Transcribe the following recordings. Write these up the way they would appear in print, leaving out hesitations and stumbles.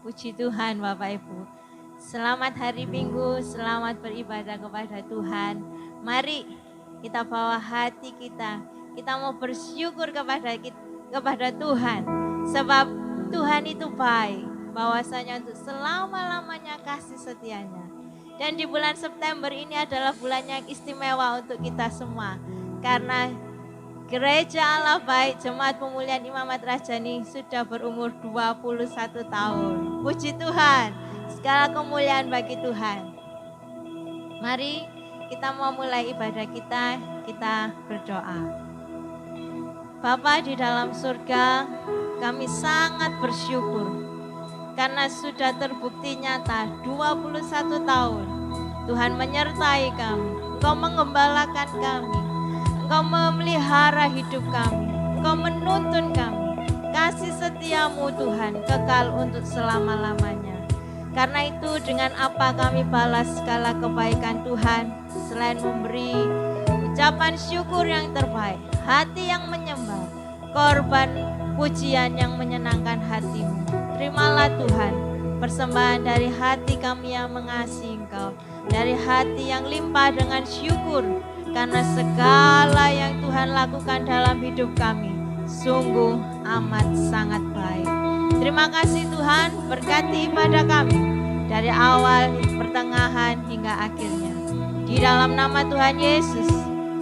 Puji Tuhan Bapak Ibu. Selamat hari Minggu, selamat beribadah kepada Tuhan. Mari kita bawa hati kita mau bersyukur kepada Tuhan. Sebab Tuhan itu baik, bahwasanya untuk selama-lamanya kasih setianya. Dan di bulan September ini adalah bulan yang istimewa untuk kita semua. Karena Gereja Allah Baik Jemaat Pemulihan Imamat Rajani sudah berumur 21 tahun. Puji Tuhan, segala kemuliaan bagi Tuhan. Mari kita mau mulai ibadah kita berdoa. Bapa di dalam surga, kami sangat bersyukur karena sudah terbukti nyata 21 tahun Tuhan menyertai kami, Engkau mengembalakan kami, Engkau memelihara hidup kami, Engkau menuntun kami. Kasih setiamu Tuhan kekal untuk selama-lamanya. Karena itu dengan apa kami balas segala kebaikan Tuhan, selain memberi ucapan syukur yang terbaik, hati yang menyembah, korban pujian yang menyenangkan hatimu. Terimalah Tuhan persembahan dari hati kami yang mengasihi Engkau, dari hati yang limpah dengan syukur, karena segala yang Tuhan lakukan dalam hidup kami sungguh amat sangat baik. Terima kasih Tuhan, berkati ibadah kami dari awal, pertengahan hingga akhirnya. Di dalam nama Tuhan Yesus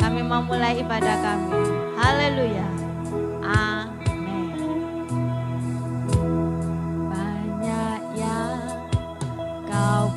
kami memulai ibadah kami. Haleluya. Amin. Banyak yang kau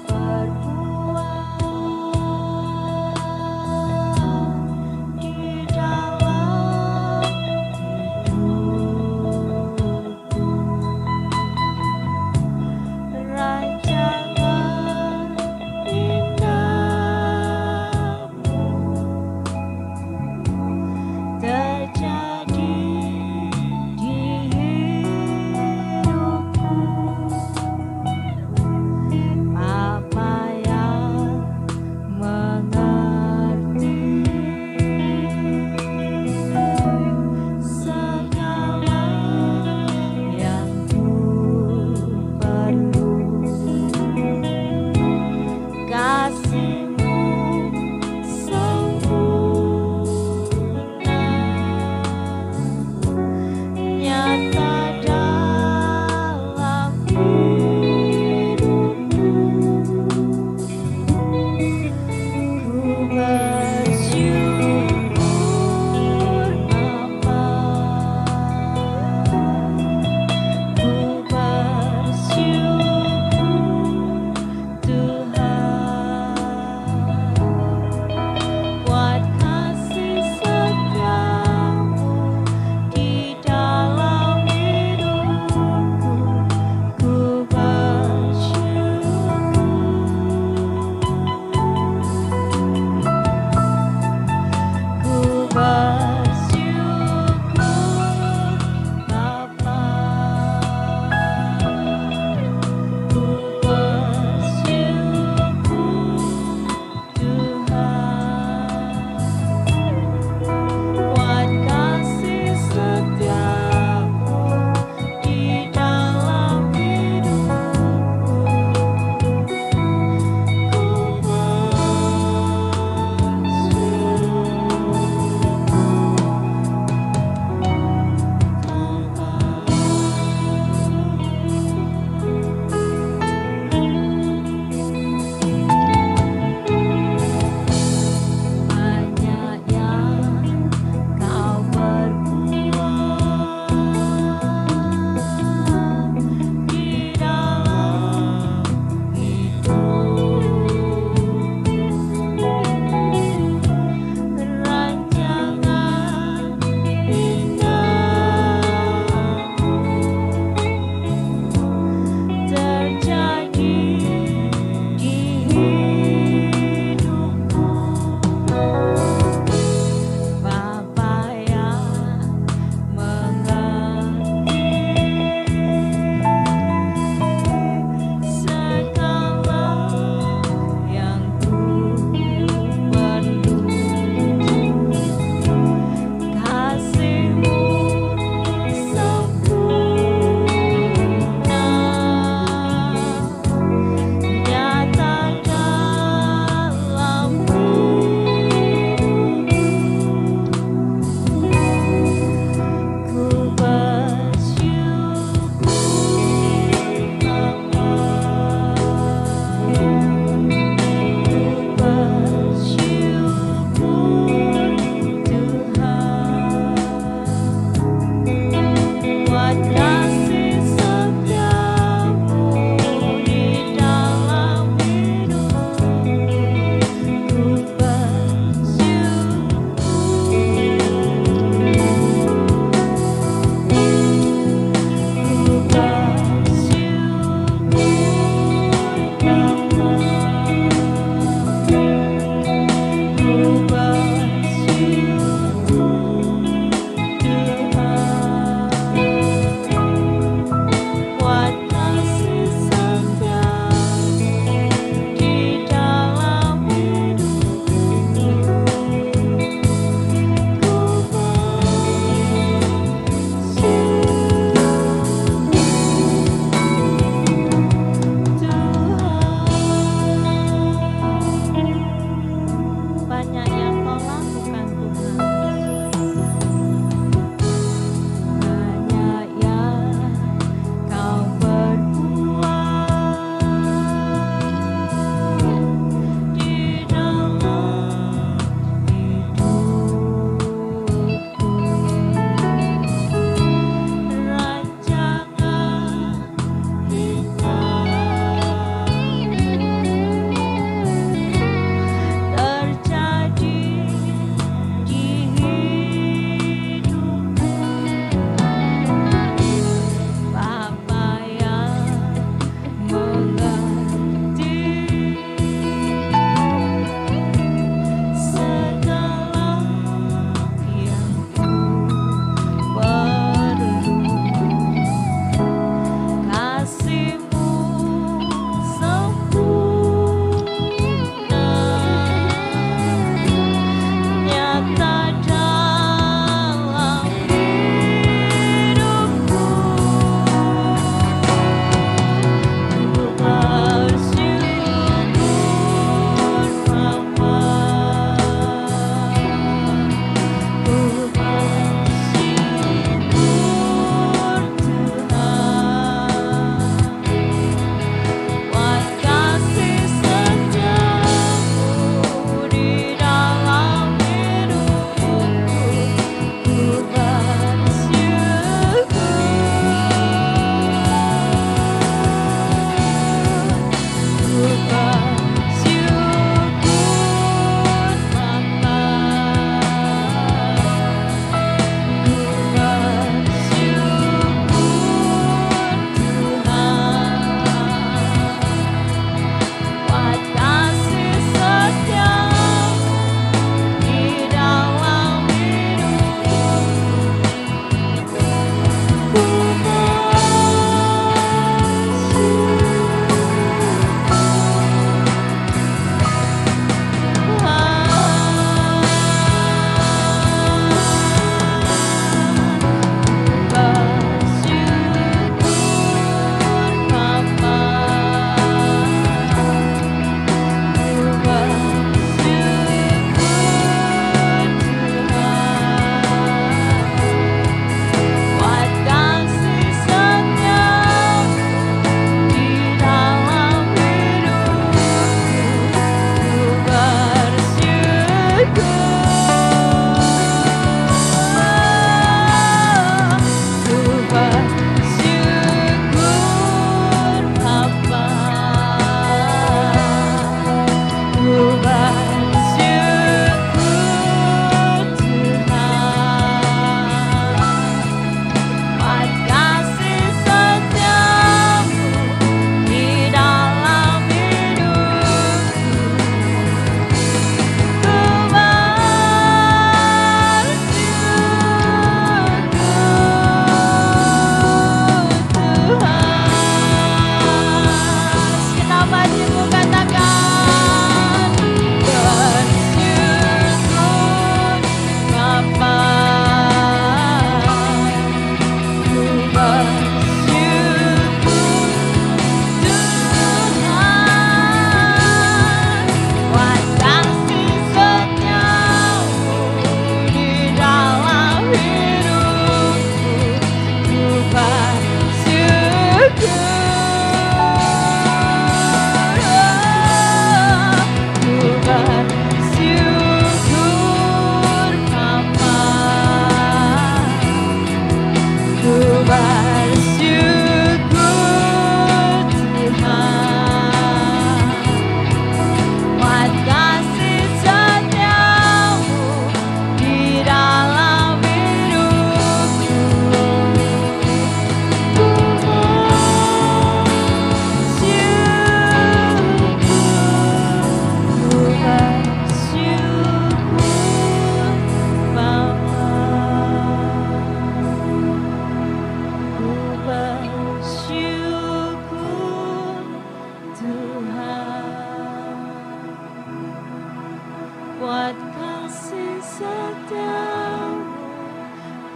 buat kasih setiamu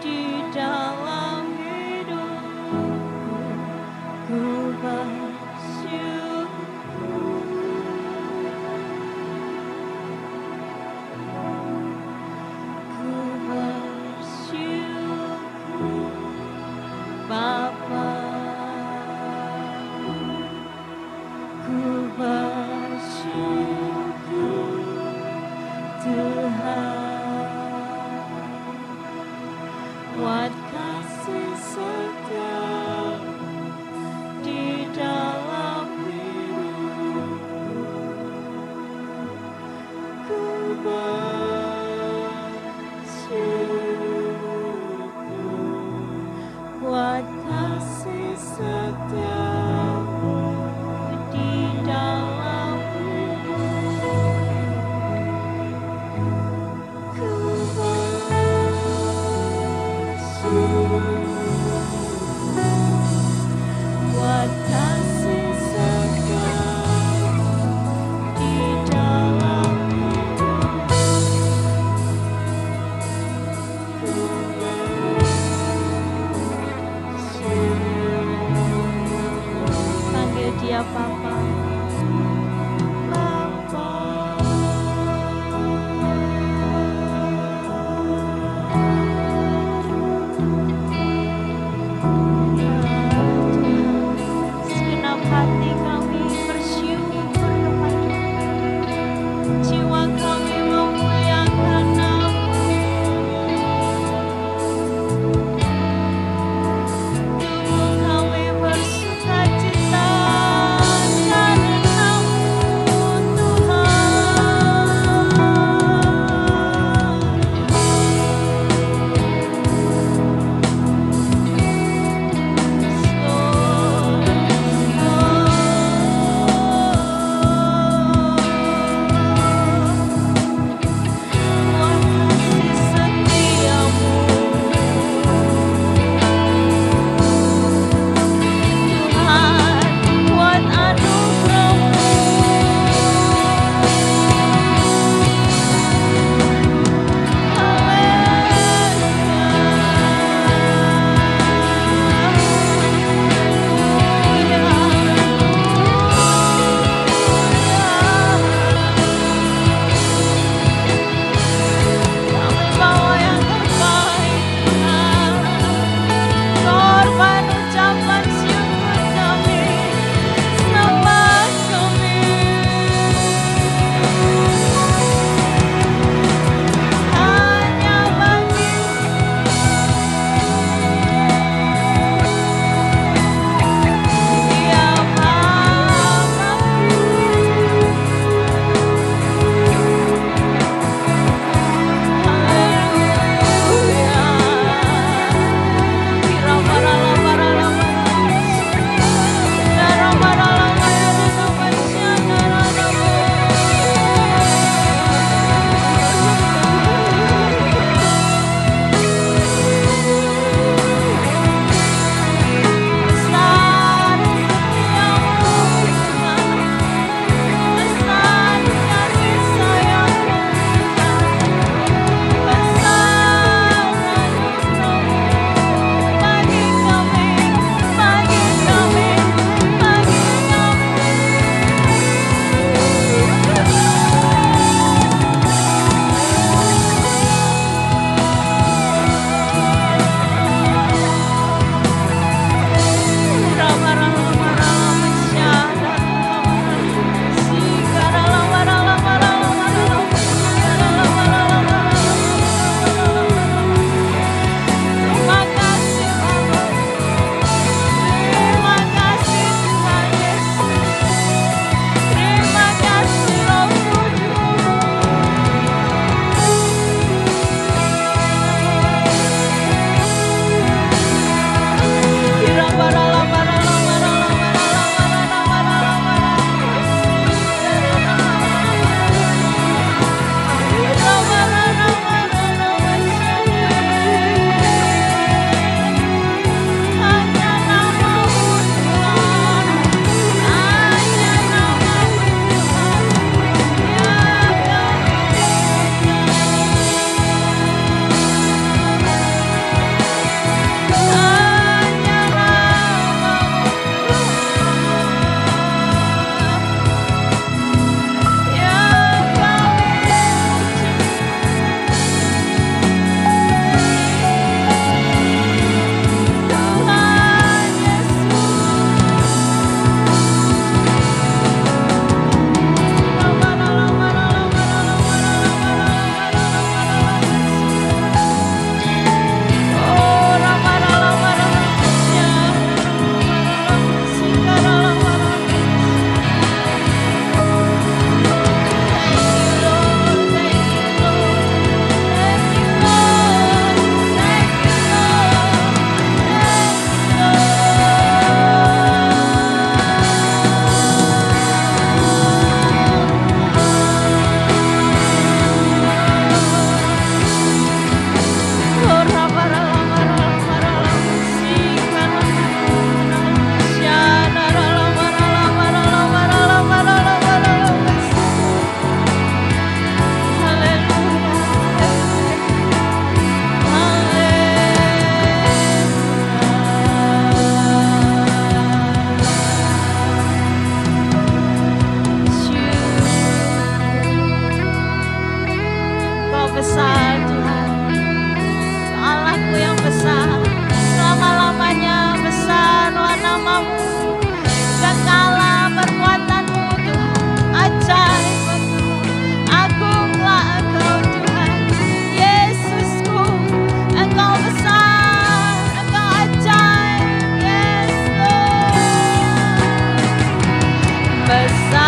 di dalam hidupku. Ku bersyukur, ku bersyukur Bapa, ku bersyukur Tuhan, buat kasih besar Tuhan. Allahku yang besar, selama-lamanya besarlah namamu. Segala perbuatanmu Tuhan, ajaib Engkau, agunglah Engkau Tuhan. Yesusku, Engkau besar, Engkau ajaib. Yes Lord, besar.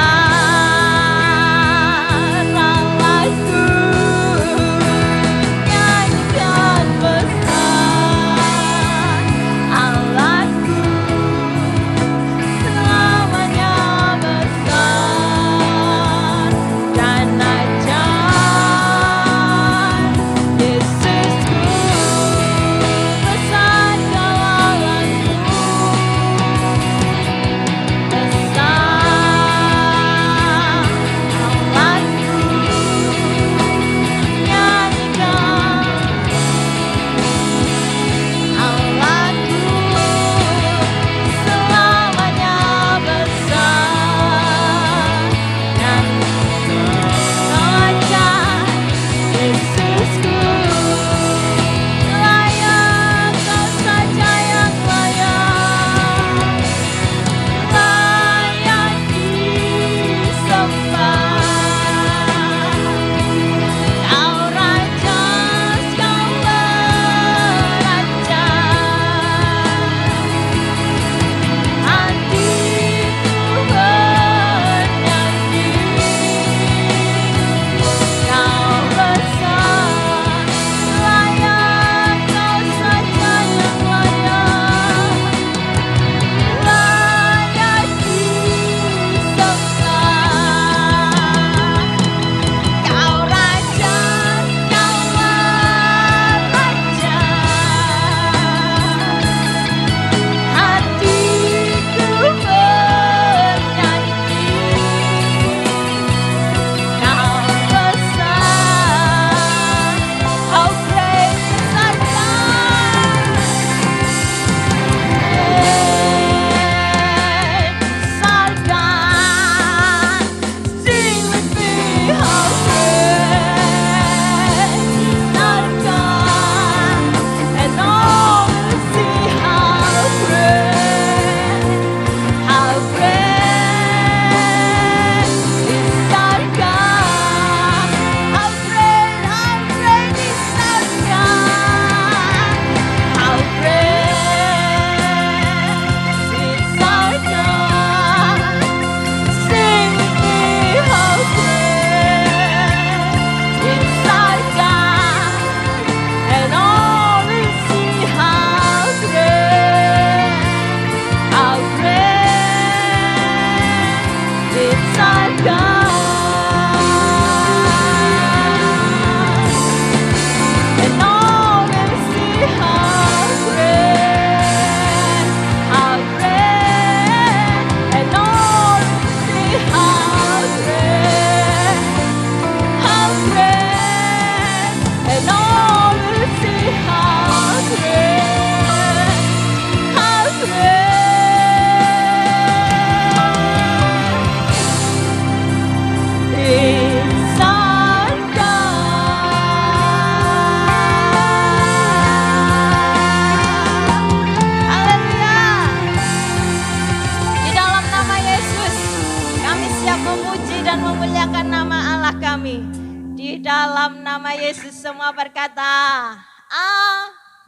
dalam nama Yesus semua berkata,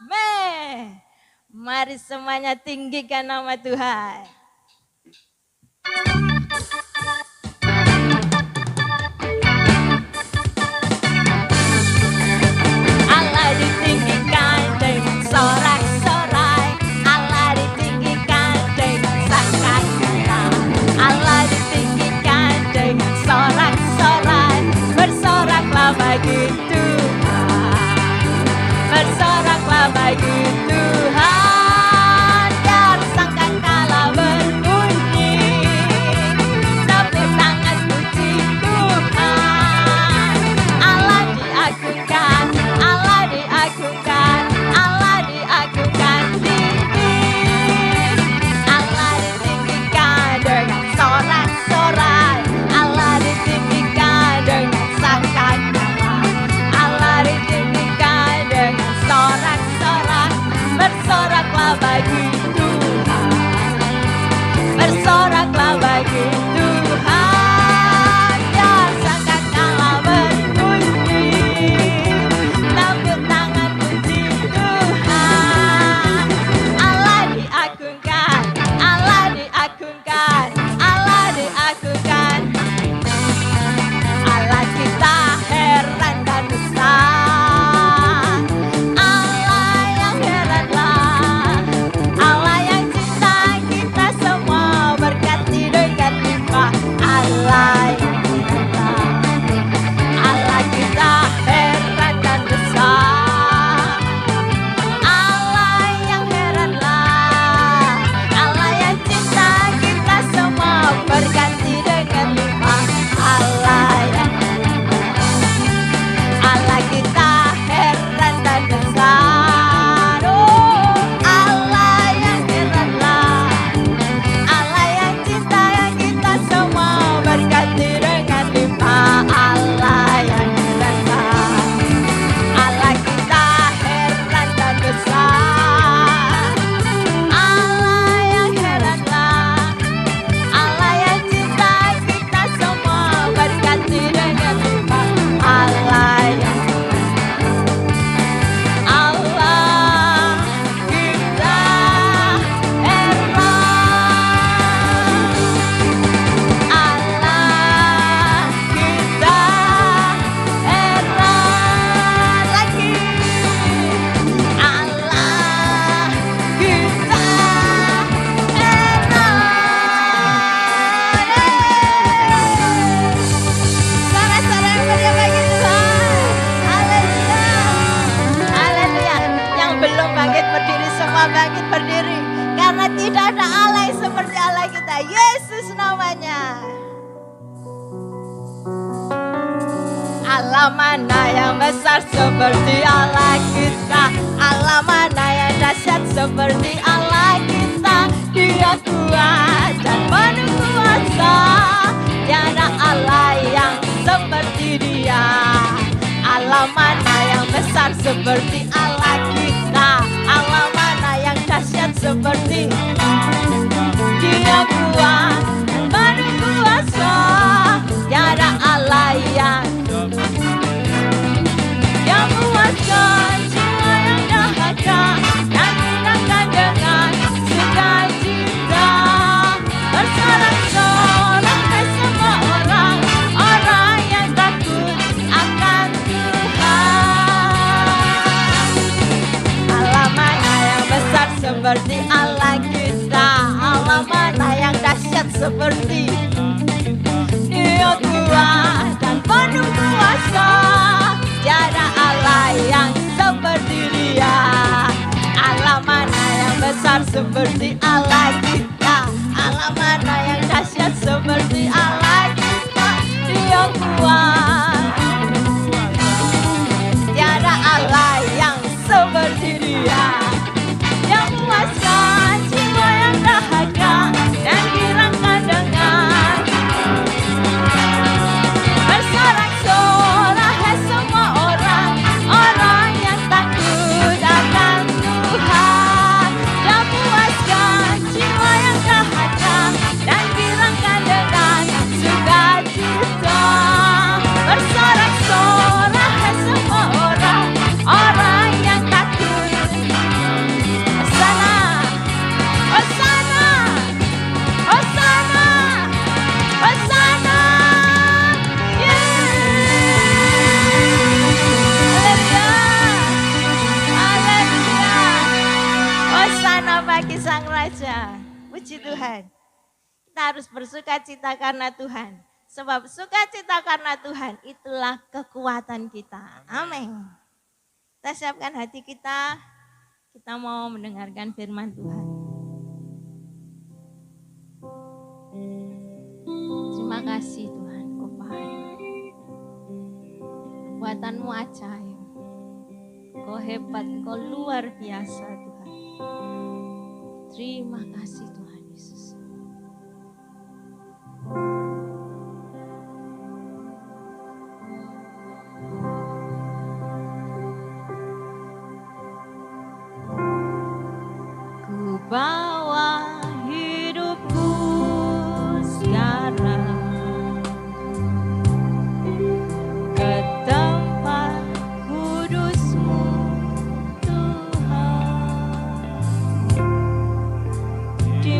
amin. Mari semuanya tinggikan nama Tuhan. Allah ditinggikan dengan sorak-sorai, Allah ditinggikan dengan sangkakala, Allah ditinggikan dengan sorak-sorai. Bersoraklah bagi Tuhan, bersoraklah bagi Tuhan, biar sangkakala berbunyi, sampai sangat puji Tuhan. Allah diagungkan, Allah diagungkan, Allah diagungkan tinggi, Allah ditinggikan dengan sorak-sorai, Allah ditinggikan dengan sangkakala, Allah mana yang besar seperti Allah kita? Allah mana yang dahsyat seperti Allah kita? Dia kuat dan penuh kuasa, tiada Allah yang seperti Dia. Allah mana yang besar seperti Allah kita? Allah mana yang dahsyat seperti Dia kuat dan penuh kuasa, tiada Allah yang memuaskan jiwa yang dahaga dan menyenangkan dengan sukacita. Bersorak-sorai semua orang yang takut akan Tuhan. Allah mana yang besar seperti Allah kita? Allah mana yang dahsyat seperti Dia kuat dan penuh kuasa, tiada Allah yang seperti Dia. Allah mana yang besar seperti Allah kita? Allah mana yang dahsyat seperti Allah kita? Dia kuat, tiada Allah yang seperti Dia. Yang memuaskan jiwa yang dahaga dan girangkan dengan bersorak-sorai semua orang yang takut akan Tuhan. Yang memuaskan jiwa yang dahaga dan girangkan dengan sukacita. Bersorak-sorai semua orang yang takut. Hosana, Hosana, Hosana, Hosana. Hosana bagi Sang Raja. Puji Tuhan. Kita harus bersuka-cita karena Tuhan. Sebab sukacita karena Tuhan itulah kekuatan kita. Amin. Kita siapkan hati kita. Kita mau mendengarkan firman Tuhan. Terima kasih Tuhan, Bapak. Buatanmu ajaib. Kau hebat, kau luar biasa Tuhan. Terima kasih Tuhan Yesus. Ku bawa hidupku sekarang ke tempat kudus-Mu Tuhan. Di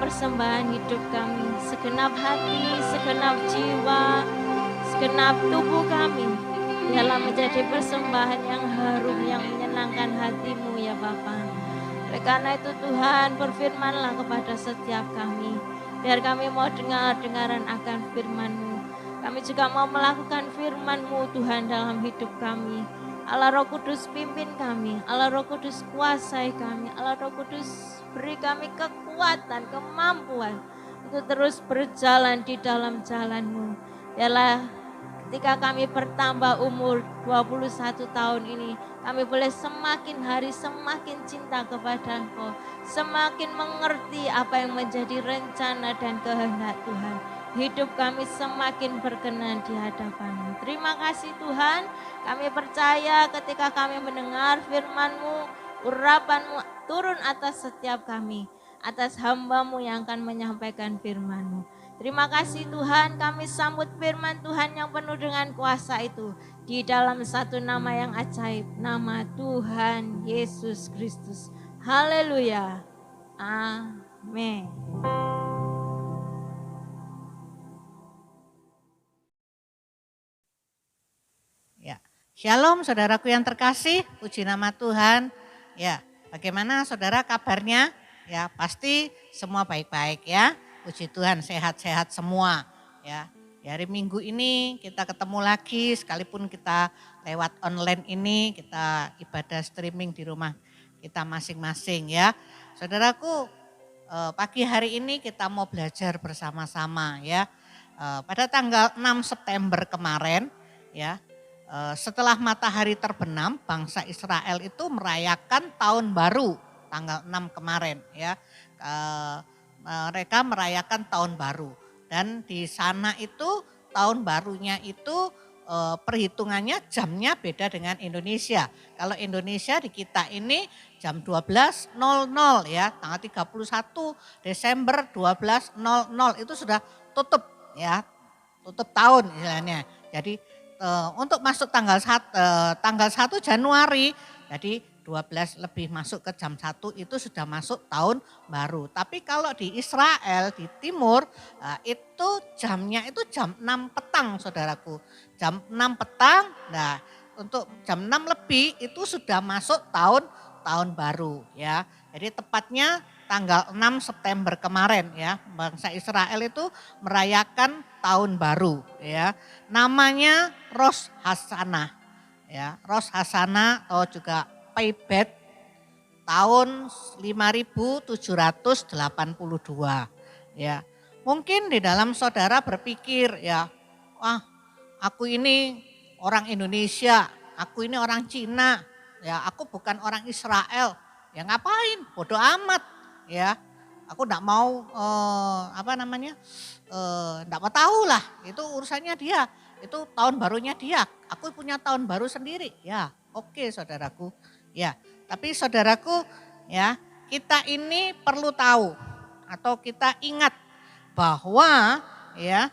persembahan hidup kami, segenap hati, segenap jiwa, segenap tubuh kami, biarlah menjadi persembahan yang harum, yang menyenangkan hati-Mu ya Bapa. Oleh karena itu Tuhan, berfirman-Lah kepada setiap kami, biar kami mau dengar-dengaran akan firman-Mu. Kami juga mau melakukan firman-Mu Tuhan dalam hidup kami. Allah Roh Kudus pimpin kami, Allah Roh Kudus kuasai kami, Allah Roh Kudus beri kami kekuatan, kemampuan untuk terus berjalan di dalam jalan-Mu. Biarlah ketika kami bertambah umur 21 tahun ini, kami boleh semakin hari semakin cinta kepada Engkau, semakin mengerti apa yang menjadi rencana dan kehendak Tuhan. Hidup kami semakin berkenan di hadapan-Mu. Terima kasih Tuhan, kami percaya ketika kami mendengar firman-Mu, urapan-Mu turun atas setiap kami, atas hamba-Mu yang akan menyampaikan firman-Mu. Terima kasih Tuhan, kami sambut firman Tuhan yang penuh dengan kuasa itu di dalam satu nama yang ajaib, nama Tuhan Yesus Kristus. Haleluya. Amin. Ya, Shalom saudaraku yang terkasih, puji nama Tuhan. Ya, bagaimana saudara kabarnya? Ya, pasti semua baik-baik ya. Puji Tuhan, sehat-sehat semua ya. Di hari Minggu ini kita ketemu lagi, sekalipun kita lewat online ini, kita ibadah streaming di rumah kita masing-masing ya. Saudaraku, pagi hari ini kita mau belajar bersama-sama ya. Pada tanggal 6 September kemarin ya, setelah matahari terbenam, bangsa Israel itu merayakan tahun baru tanggal 6 kemarin ya. Mereka merayakan tahun baru dan di sana itu tahun barunya itu perhitungannya jamnya beda dengan Indonesia. Kalau Indonesia di kita ini jam 12.00 ya, tanggal 31 Desember 12.00 itu sudah tutup ya, tutup tahun istilahnya. Jadi untuk masuk tanggal 1 Januari, jadi 12 lebih masuk ke jam 1 itu sudah masuk tahun baru. Tapi kalau di Israel, di timur, itu jamnya itu jam 6 petang saudaraku. Jam 6 petang, nah untuk jam 6 lebih itu sudah masuk tahun baru ya. Jadi tepatnya tanggal 6 September kemarin ya, bangsa Israel itu merayakan tahun baru ya. Namanya Rosh Hashanah ya. Rosh Hashanah atau juga Tebet tahun 5782 ya. Mungkin di dalam saudara berpikir ya, wah aku ini orang Indonesia, aku ini orang Cina, ya aku bukan orang Israel, ya ngapain, bodoh amat ya. Aku enggak mau enggak mau tahu lah, itu urusannya dia, itu tahun barunya dia, aku punya tahun baru sendiri ya. Oke saudaraku. Ya, tapi saudaraku ya, kita ini perlu tahu atau kita ingat bahwa ya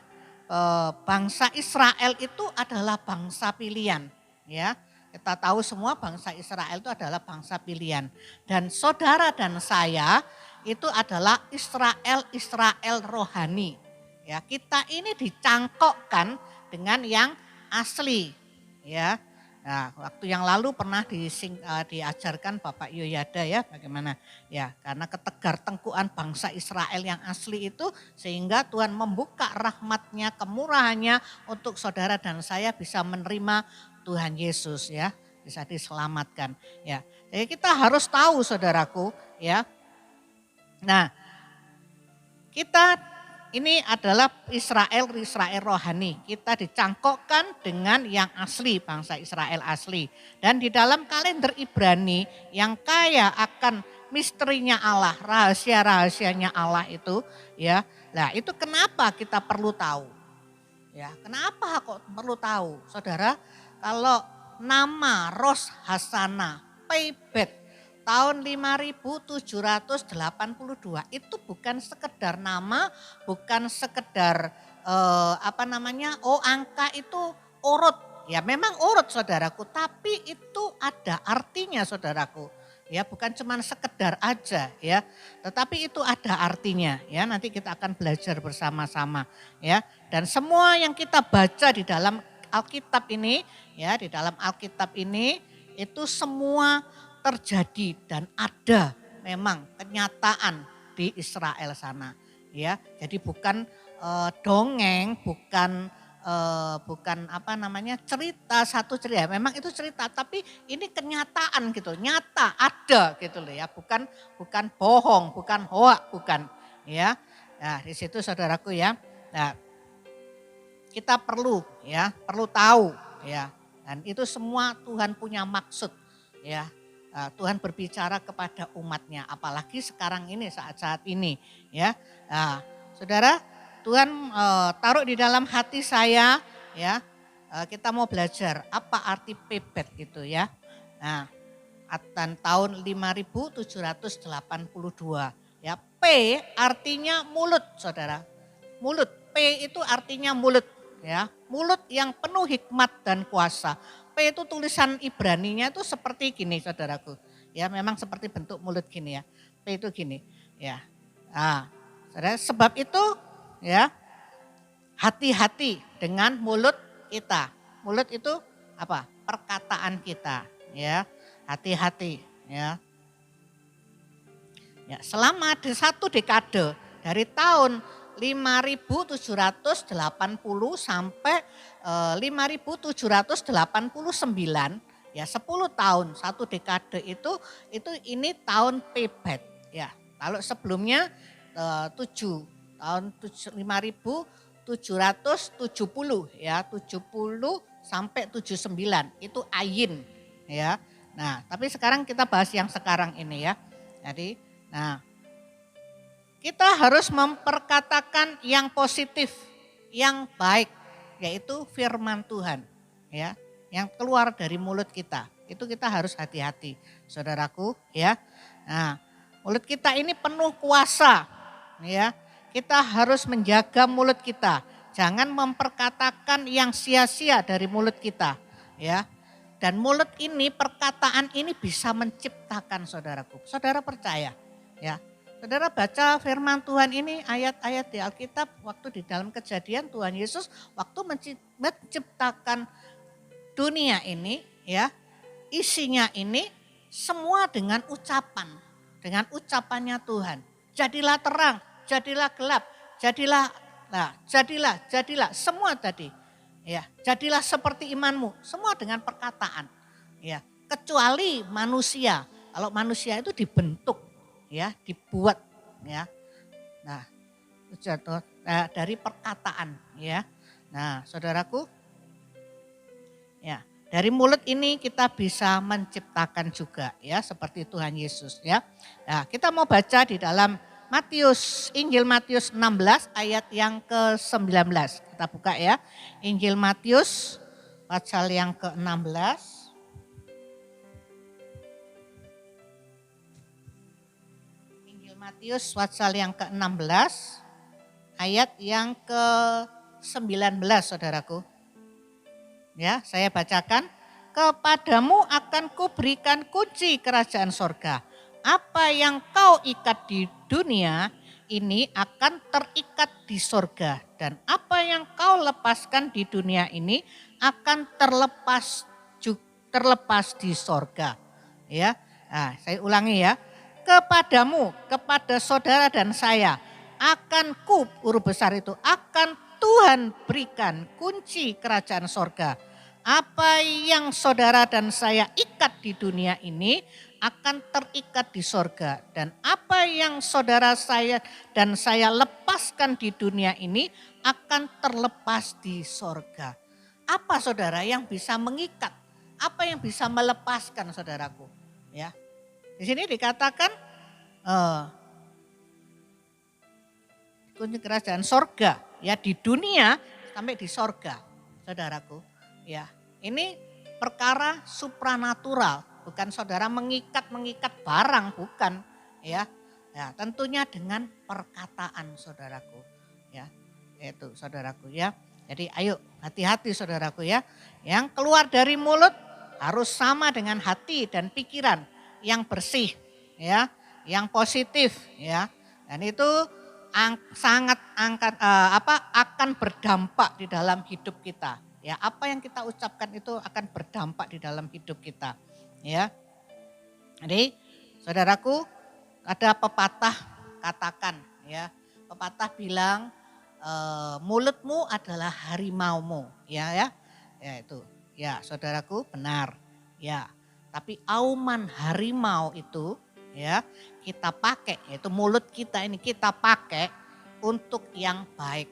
bangsa Israel itu adalah bangsa pilihan ya. Kita tahu semua bangsa Israel itu adalah bangsa pilihan dan saudara dan saya itu adalah Israel rohani. Ya, kita ini dicangkokkan dengan yang asli ya. Nah, waktu yang lalu pernah diajarkan Bapak Yoyada ya bagaimana ya, karena ketegar tengkuan bangsa Israel yang asli itu sehingga Tuhan membuka rahmatnya, kemurahannya untuk saudara dan saya bisa menerima Tuhan Yesus ya, bisa diselamatkan ya. Jadi kita harus tahu saudaraku ya. Nah, kita ini adalah Israel rohani. Kita dicangkokkan dengan yang asli, bangsa Israel asli. Dan di dalam kalender Ibrani yang kaya akan misterinya Allah, rahasia-rahasianya Allah itu ya. Nah, itu kenapa kita perlu tahu? Ya, kenapa kok perlu tahu? Saudara, kalau nama Rosh Hashanah, Tebet tahun 5782 itu bukan sekedar nama, bukan sekedar angka itu urut. Ya memang urut saudaraku, tapi itu ada artinya saudaraku. ya, bukan cuma sekedar aja ya, tetapi itu ada artinya ya. Nanti kita akan belajar bersama-sama ya. Dan semua yang kita baca di dalam Alkitab ini ya, di dalam Alkitab ini itu semua terjadi dan ada memang kenyataan di Israel sana ya. Jadi bukan dongeng, bukan apa namanya cerita, satu cerita. Memang itu cerita, tapi ini kenyataan gitu, nyata ada gitu loh ya. Bukan bohong, bukan hoak, bukan ya. Nah, di situ saudaraku ya. Nah, kita perlu tahu ya. Dan itu semua Tuhan punya maksud ya. Tuhan berbicara kepada umatnya, apalagi sekarang ini, saat-saat ini ya. Nah, saudara, Tuhan taruh di dalam hati saya ya, kita mau belajar apa arti pebet gitu ya. Nah, tahun 5782 ya. P artinya mulut, saudara. Mulut, P itu artinya mulut ya. Mulut yang penuh hikmat dan kuasa. P itu tulisan Ibraninya itu seperti gini, saudaraku. Ya, memang seperti bentuk mulut gini ya. P itu gini ya. Nah, saudara, sebab itu ya, hati-hati dengan mulut kita. Mulut itu apa? Perkataan kita ya. Hati-hati ya. Ya, selama satu dekade dari tahun 5780 sampai 5789 ya, 10 tahun, satu dekade itu ini tahun pebet ya. Kalau sebelumnya 5770 ya, 70 sampai 79 itu ayin ya. Nah, tapi sekarang kita bahas yang sekarang ini ya. Jadi, nah, kita harus memperkatakan yang positif, yang baik, yaitu firman Tuhan ya, yang keluar dari mulut kita. Itu kita harus hati-hati, saudaraku ya. Nah, mulut kita ini penuh kuasa ya. Kita harus menjaga mulut kita. Jangan memperkatakan yang sia-sia dari mulut kita ya. Dan mulut ini, perkataan ini bisa menciptakan, saudaraku. Saudara percaya ya. Saudara baca firman Tuhan ini, ayat-ayat di Alkitab, waktu di dalam Kejadian Tuhan Yesus waktu menciptakan dunia ini ya, isinya ini semua dengan ucapannya Tuhan. Jadilah terang, jadilah gelap, jadilah semua tadi. Ya, jadilah seperti imanmu, semua dengan perkataan. Ya, kecuali manusia. Kalau manusia itu dibentuk ya, dibuat ya. Nah, dari perkataan ya. Nah, saudaraku, ya, dari mulut ini kita bisa menciptakan juga ya, seperti Tuhan Yesus ya. Nah, kita mau baca di dalam Injil Matius 16 ayat yang ke-19. Kita buka ya. Injil Matius pasal yang ke-16. Matius pasal yang ke-16 ayat yang ke-19, saudaraku. Ya, saya bacakan. Kepadamu akan kuberikan kunci kerajaan sorga. Apa yang kau ikat di dunia ini akan terikat di sorga. Dan apa yang kau lepaskan di dunia ini akan terlepas di sorga. Ya, nah, saya ulangi ya. Kepadamu, kepada saudara dan saya, huruf besar itu, akan Tuhan berikan kunci kerajaan sorga. Apa yang saudara dan saya ikat di dunia ini akan terikat di sorga. Dan apa yang saudara saya dan saya lepaskan di dunia ini akan terlepas di sorga. Apa saudara yang bisa mengikat? Apa yang bisa melepaskan, saudaraku? Ya. Di sini dikatakan kunci kerajaan sorga ya, di dunia sampai di sorga, saudaraku. Ya, ini perkara supranatural, bukan saudara mengikat barang, bukan ya. Ya, tentunya dengan perkataan, saudaraku. Ya, itu saudaraku ya. Jadi ayo hati-hati, saudaraku ya. Yang keluar dari mulut harus sama dengan hati dan pikiran yang bersih, ya, yang positif, ya. Dan itu sangat akan berdampak di dalam hidup kita. Ya, apa yang kita ucapkan itu akan berdampak di dalam hidup kita. Ya, jadi saudaraku, ada pepatah katakan, ya, pepatah bilang mulutmu adalah harimaumu, ya itu, ya saudaraku benar, ya. Tapi auman harimau itu, ya, kita pakai, yaitu mulut kita ini kita pakai untuk yang baik,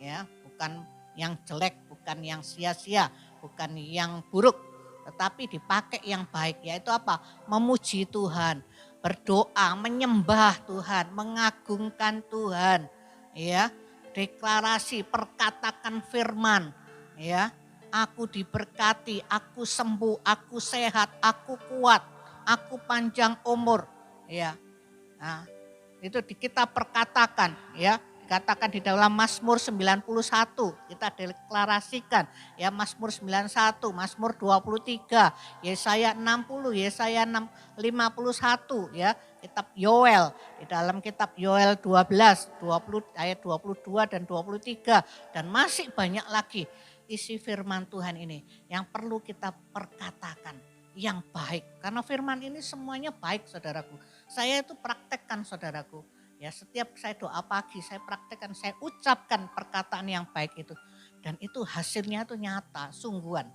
ya, bukan yang jelek, bukan yang sia-sia, bukan yang buruk, tetapi dipakai yang baik, yaitu apa? Memuji Tuhan, berdoa, menyembah Tuhan, mengagungkan Tuhan, ya, deklarasi, perkatakan firman, ya, aku diberkati, aku sembuh, aku sehat, aku kuat, aku panjang umur, ya. Nah, itu kita perkatakan, ya. Dikatakan di dalam Mazmur 91, kita deklarasikan, ya, Mazmur 91, Mazmur 23, Yesaya 60, Yesaya 51, ya, kitab Yoel, di dalam kitab Yoel 12, ayat 22 dan 23, dan masih banyak lagi isi firman Tuhan ini yang perlu kita perkatakan yang baik. Karena firman ini semuanya baik, saudaraku. Saya itu praktekkan, saudaraku. Ya, setiap saya doa pagi, saya praktekkan, saya ucapkan perkataan yang baik itu. Dan itu hasilnya itu nyata, sungguhan.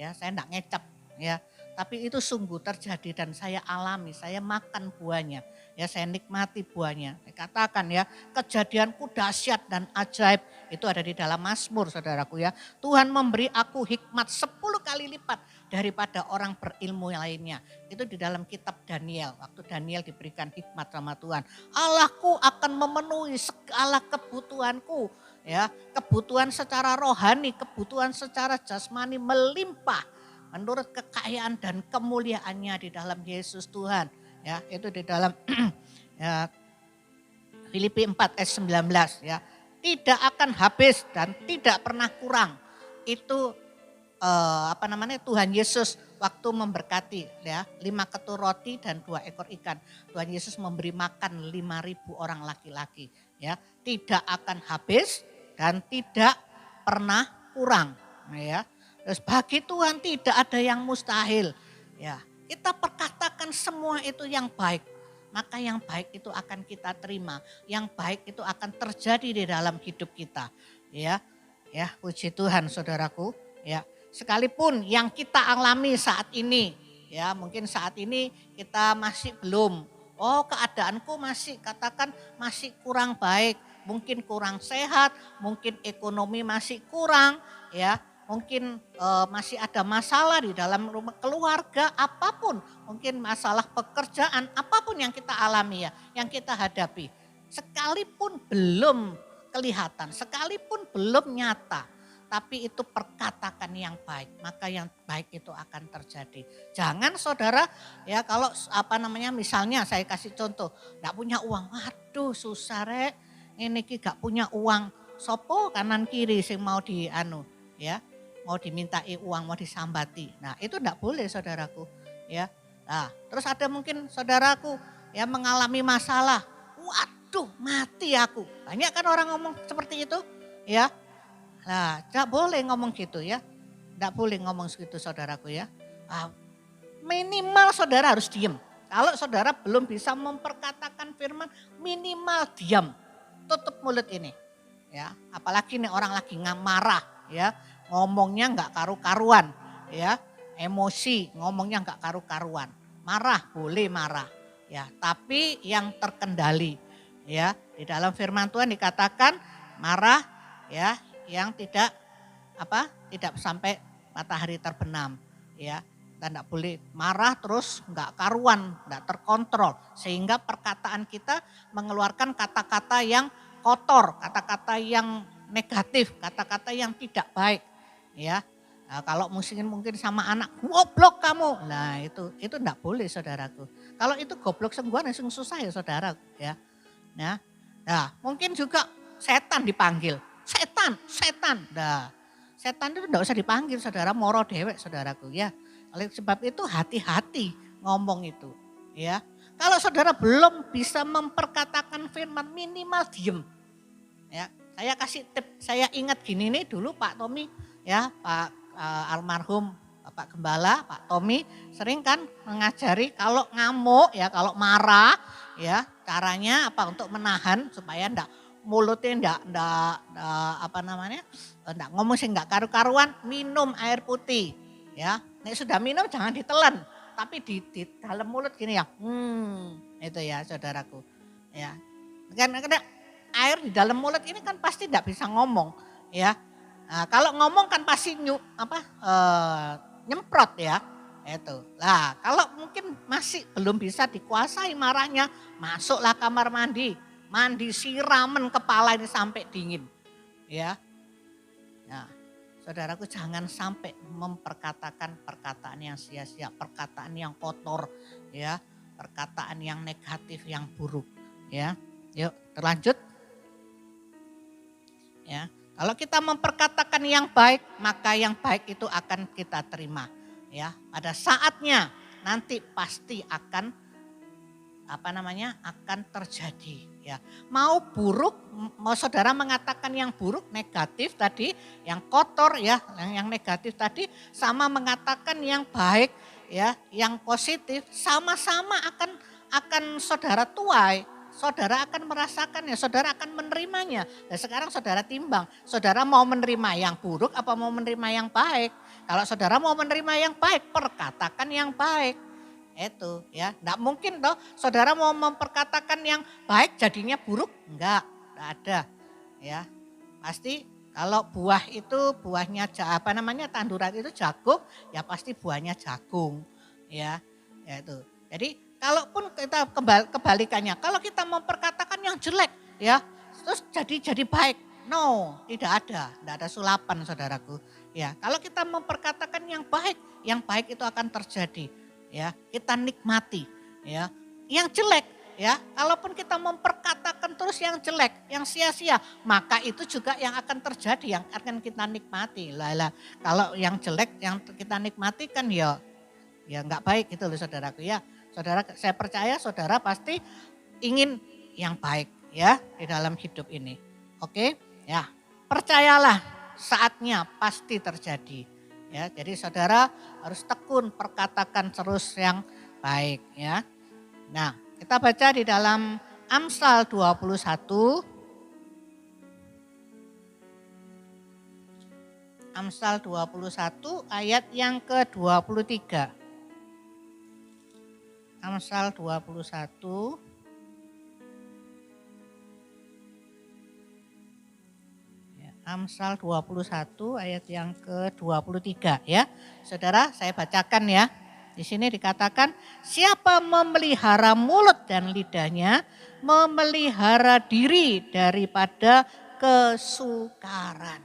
Ya, saya enggak ngecap, ya. Tapi itu sungguh terjadi dan saya alami, saya makan buahnya. Ya, saya nikmati buahnya. Saya katakan, ya, kejadianku dahsyat dan ajaib itu ada di dalam Mazmur, saudaraku, ya. Tuhan memberi aku hikmat 10 kali lipat daripada orang berilmu yang lainnya. Itu di dalam kitab Daniel. Waktu Daniel diberikan hikmat sama Tuhan. Allahku akan memenuhi segala kebutuhanku. Ya, kebutuhan secara rohani, kebutuhan secara jasmani melimpah. Menurut kekayaan dan kemuliaannya di dalam Yesus Tuhan. Ya, itu di dalam ya, Filipi 4 ayat 19. Ya, tidak akan habis dan tidak pernah kurang. Itu Tuhan Yesus waktu memberkati, ya, 5 ketur roti dan 2 ekor ikan. Tuhan Yesus memberi makan 5.000 orang laki-laki, ya, tidak akan habis dan tidak pernah kurang, ya. Terus bagi Tuhan tidak ada yang mustahil, ya. Kita perkatakan semua itu yang baik, maka yang baik itu akan kita terima, yang baik itu akan terjadi di dalam hidup kita, ya. Ya, puji Tuhan, saudaraku, ya. Sekalipun yang kita alami saat ini, ya, mungkin saat ini kita masih belum, keadaanku masih, katakan masih kurang baik, mungkin kurang sehat, mungkin ekonomi masih kurang, ya, mungkin masih ada masalah di dalam rumah keluarga, apapun, mungkin masalah pekerjaan, apapun yang kita alami, ya, yang kita hadapi, sekalipun belum kelihatan, sekalipun belum nyata, tapi itu perkatakan yang baik, maka yang baik itu akan terjadi. Jangan saudara, ya, kalau misalnya saya kasih contoh, enggak punya uang, waduh susah rek, ini gak punya uang, sopo kanan kiri sing mau ya, mau dimintai uang, mau disambati. Nah, itu enggak boleh, saudaraku, ya. Nah, terus ada mungkin saudaraku ya mengalami masalah, waduh mati aku. Banyak kan orang ngomong seperti itu, ya. Nah, tidak boleh ngomong gitu, ya. Tidak boleh ngomong segitu, saudaraku, ya. Minimal saudara harus diam. Kalau saudara belum bisa memperkatakan firman, minimal diam. Tutup mulut ini. Ya, apalagi nih orang lagi marah, ya. Ngomongnya enggak karu-karuan, ya. Emosi, ngomongnya enggak karu-karuan. Marah, boleh marah, ya. Tapi yang terkendali, ya. Di dalam firman Tuhan dikatakan marah, ya, yang tidak sampai matahari terbenam, ya. Kita tidak boleh marah terus enggak karuan, enggak terkontrol, sehingga perkataan kita mengeluarkan kata-kata yang kotor, kata-kata yang negatif, kata-kata yang tidak baik, ya. Nah, kalau mungkin sama anak, goblok kamu, nah itu enggak boleh, saudaraku. Kalau itu goblok sungguhan yang susah, ya, saudara, ya. Nah, mungkin juga setan dipanggil. Setan. Nah, setan itu enggak usah dipanggil, saudara, moro dewek, saudaraku, ya. Oleh sebab itu hati-hati ngomong itu. Ya. Kalau saudara belum bisa memperkatakan firman, minimal diem. Ya, saya kasih tip, saya ingat gini nih dulu Pak Tommy, ya Pak almarhum Bapak Gembala, Pak Tommy sering kan mengajari kalau ngamuk ya, kalau marah ya caranya apa untuk menahan supaya mulutnya ndak apa namanya, ndak ngomong sih ndak karu-karuan, minum air putih ya. Nek sudah minum jangan ditelan, tapi di dalam mulut gini ya, itu ya saudaraku ya. Karena air di dalam mulut ini kan pasti tidak bisa ngomong ya. Nah, kalau ngomong kan pasti nyemprot ya. Itu. Lah, kalau mungkin masih belum bisa dikuasai marahnya, masuklah kamar mandi, mandi siraman kepala ini sampai dingin. Ya. Nah, saudaraku jangan sampai memperkatakan perkataan yang sia-sia, perkataan yang kotor ya, perkataan yang negatif, yang buruk ya. Yuk, terlanjut. Ya, kalau kita memperkatakan yang baik, maka yang baik itu akan kita terima. Ya, pada saatnya nanti pasti akan akan terjadi. Ya, mau buruk, mau saudara mengatakan yang buruk, negatif tadi, yang kotor ya, yang negatif tadi, sama mengatakan yang baik ya, yang positif, sama-sama akan saudara tuai. Saudara akan merasakannya, saudara akan menerimanya. Dan sekarang saudara timbang, saudara mau menerima yang buruk apa mau menerima yang baik. Kalau saudara mau menerima yang baik, perkatakan yang baik. Itu ya, enggak mungkin toh saudara mau memperkatakan yang baik jadinya buruk, enggak ada. Ya, pasti kalau buah itu buahnya tanduran itu jagung, ya pasti buahnya jagung. Ya, itu. Jadi kalaupun kita kebalikannya, kalau kita memperkatakan yang jelek ya, terus jadi baik. No, tidak ada sulapan saudaraku. Ya, kalau kita memperkatakan yang baik itu akan terjadi. Ya, kita nikmati. Ya, yang jelek ya, kalaupun kita memperkatakan terus yang jelek, yang sia-sia, maka itu juga yang akan terjadi, yang akan kita nikmati. Lah, kalau yang jelek yang kita nikmati kan ya nggak baik gitu loh saudaraku ya. Saudara, saya percaya saudara pasti ingin yang baik ya di dalam hidup ini. Oke, ya percayalah saatnya pasti terjadi. Ya, jadi saudara harus tekun perkatakan terus yang baik ya. Nah, kita baca di dalam Amsal 21. Amsal 21 ayat yang ke-23. Amsal 21 ya, Amsal 21 ayat yang ke-23 ya. Saudara, saya bacakan ya. Di sini dikatakan, siapa memelihara mulut dan lidahnya, memelihara diri daripada kesukaran.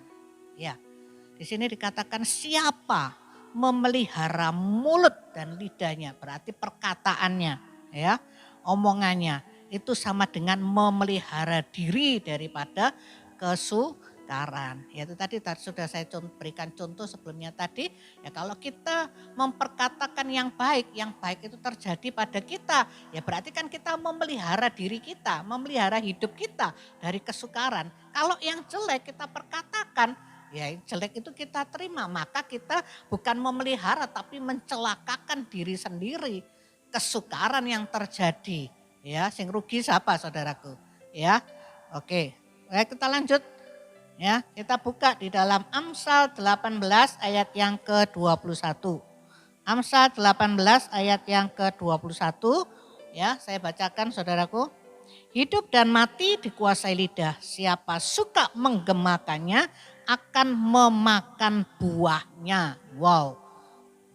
Ya. Di sini dikatakan siapa memelihara mulut dan lidahnya, berarti perkataannya ya, omongannya itu sama dengan memelihara diri daripada kesukaran. Ya, itu tadi sudah saya berikan contoh sebelumnya tadi ya, kalau kita memperkatakan yang baik itu terjadi pada kita ya, berarti kan kita memelihara diri kita, memelihara hidup kita dari kesukaran. Kalau yang jelek kita perkatakan ya, jelek itu kita terima, maka kita bukan memelihara tapi mencelakakan diri sendiri. Kesukaran yang terjadi, ya, sing rugi siapa saudaraku? Ya, oke, kita lanjut. Ya, kita buka di dalam Amsal 18 ayat yang ke-21. Amsal 18 ayat yang ke-21, ya, saya bacakan saudaraku. Hidup dan mati dikuasai lidah, siapa suka menggemakannya akan memakan buahnya. Wow,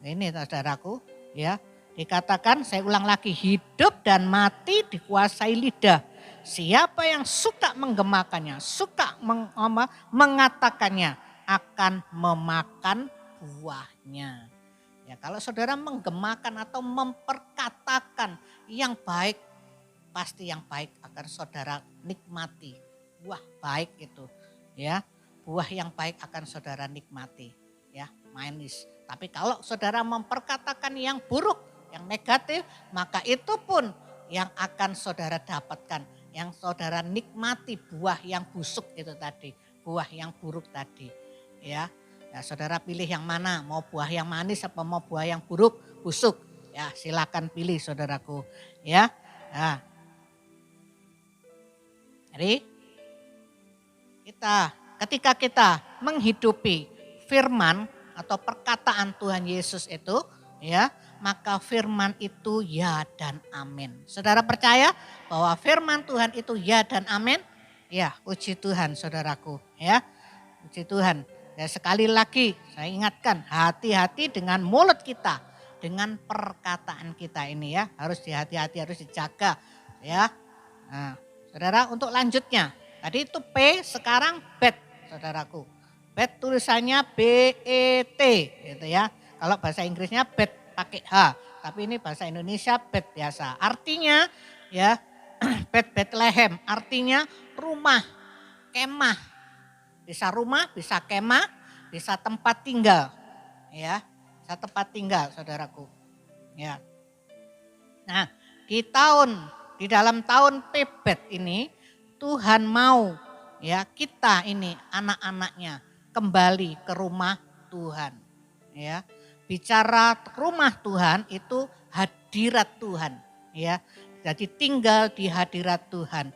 ini saudaraku ya, dikatakan, saya ulang lagi, hidup dan mati dikuasai lidah. Siapa yang suka menggemakannya, suka mengatakannya akan memakan buahnya. Ya, kalau saudara menggemakan atau memperkatakan yang baik, pasti yang baik akan saudara nikmati. Wah, baik itu ya. Buah yang baik akan saudara nikmati ya, manis. Tapi kalau saudara memperkatakan yang buruk yang negatif, maka itu pun yang akan saudara dapatkan, yang saudara nikmati buah yang busuk itu tadi, buah yang buruk tadi. Ya, nah, saudara pilih yang mana, mau buah yang manis apa mau buah yang buruk, busuk. Ya, silakan pilih saudaraku. Ya, nah, jadi ketika kita menghidupi firman atau perkataan Tuhan Yesus itu, ya, maka firman itu ya dan amin. Saudara percaya bahwa firman Tuhan itu ya dan amin? Ya, puji Tuhan saudaraku, ya. Puji Tuhan. Ya, sekali lagi saya ingatkan, hati-hati dengan mulut kita, dengan perkataan kita ini ya, harus hati-hati, harus dijaga, ya. Nah, saudara, untuk lanjutnya, tadi itu P, sekarang bet, saudaraku. Bet tulisannya BET gitu ya. Kalau bahasa Inggrisnya bet pakai H, tapi ini bahasa Indonesia bet biasa. Artinya ya bet Bethlehem, artinya rumah, kemah. Bisa rumah, bisa kemah, bisa tempat tinggal. Ya, bisa tempat tinggal saudaraku. Ya. Nah, di dalam tahun Pebet ini Tuhan mau ya kita ini anak-anaknya kembali ke rumah Tuhan. Ya. Bicara rumah Tuhan itu hadirat Tuhan, ya. Jadi tinggal di hadirat Tuhan.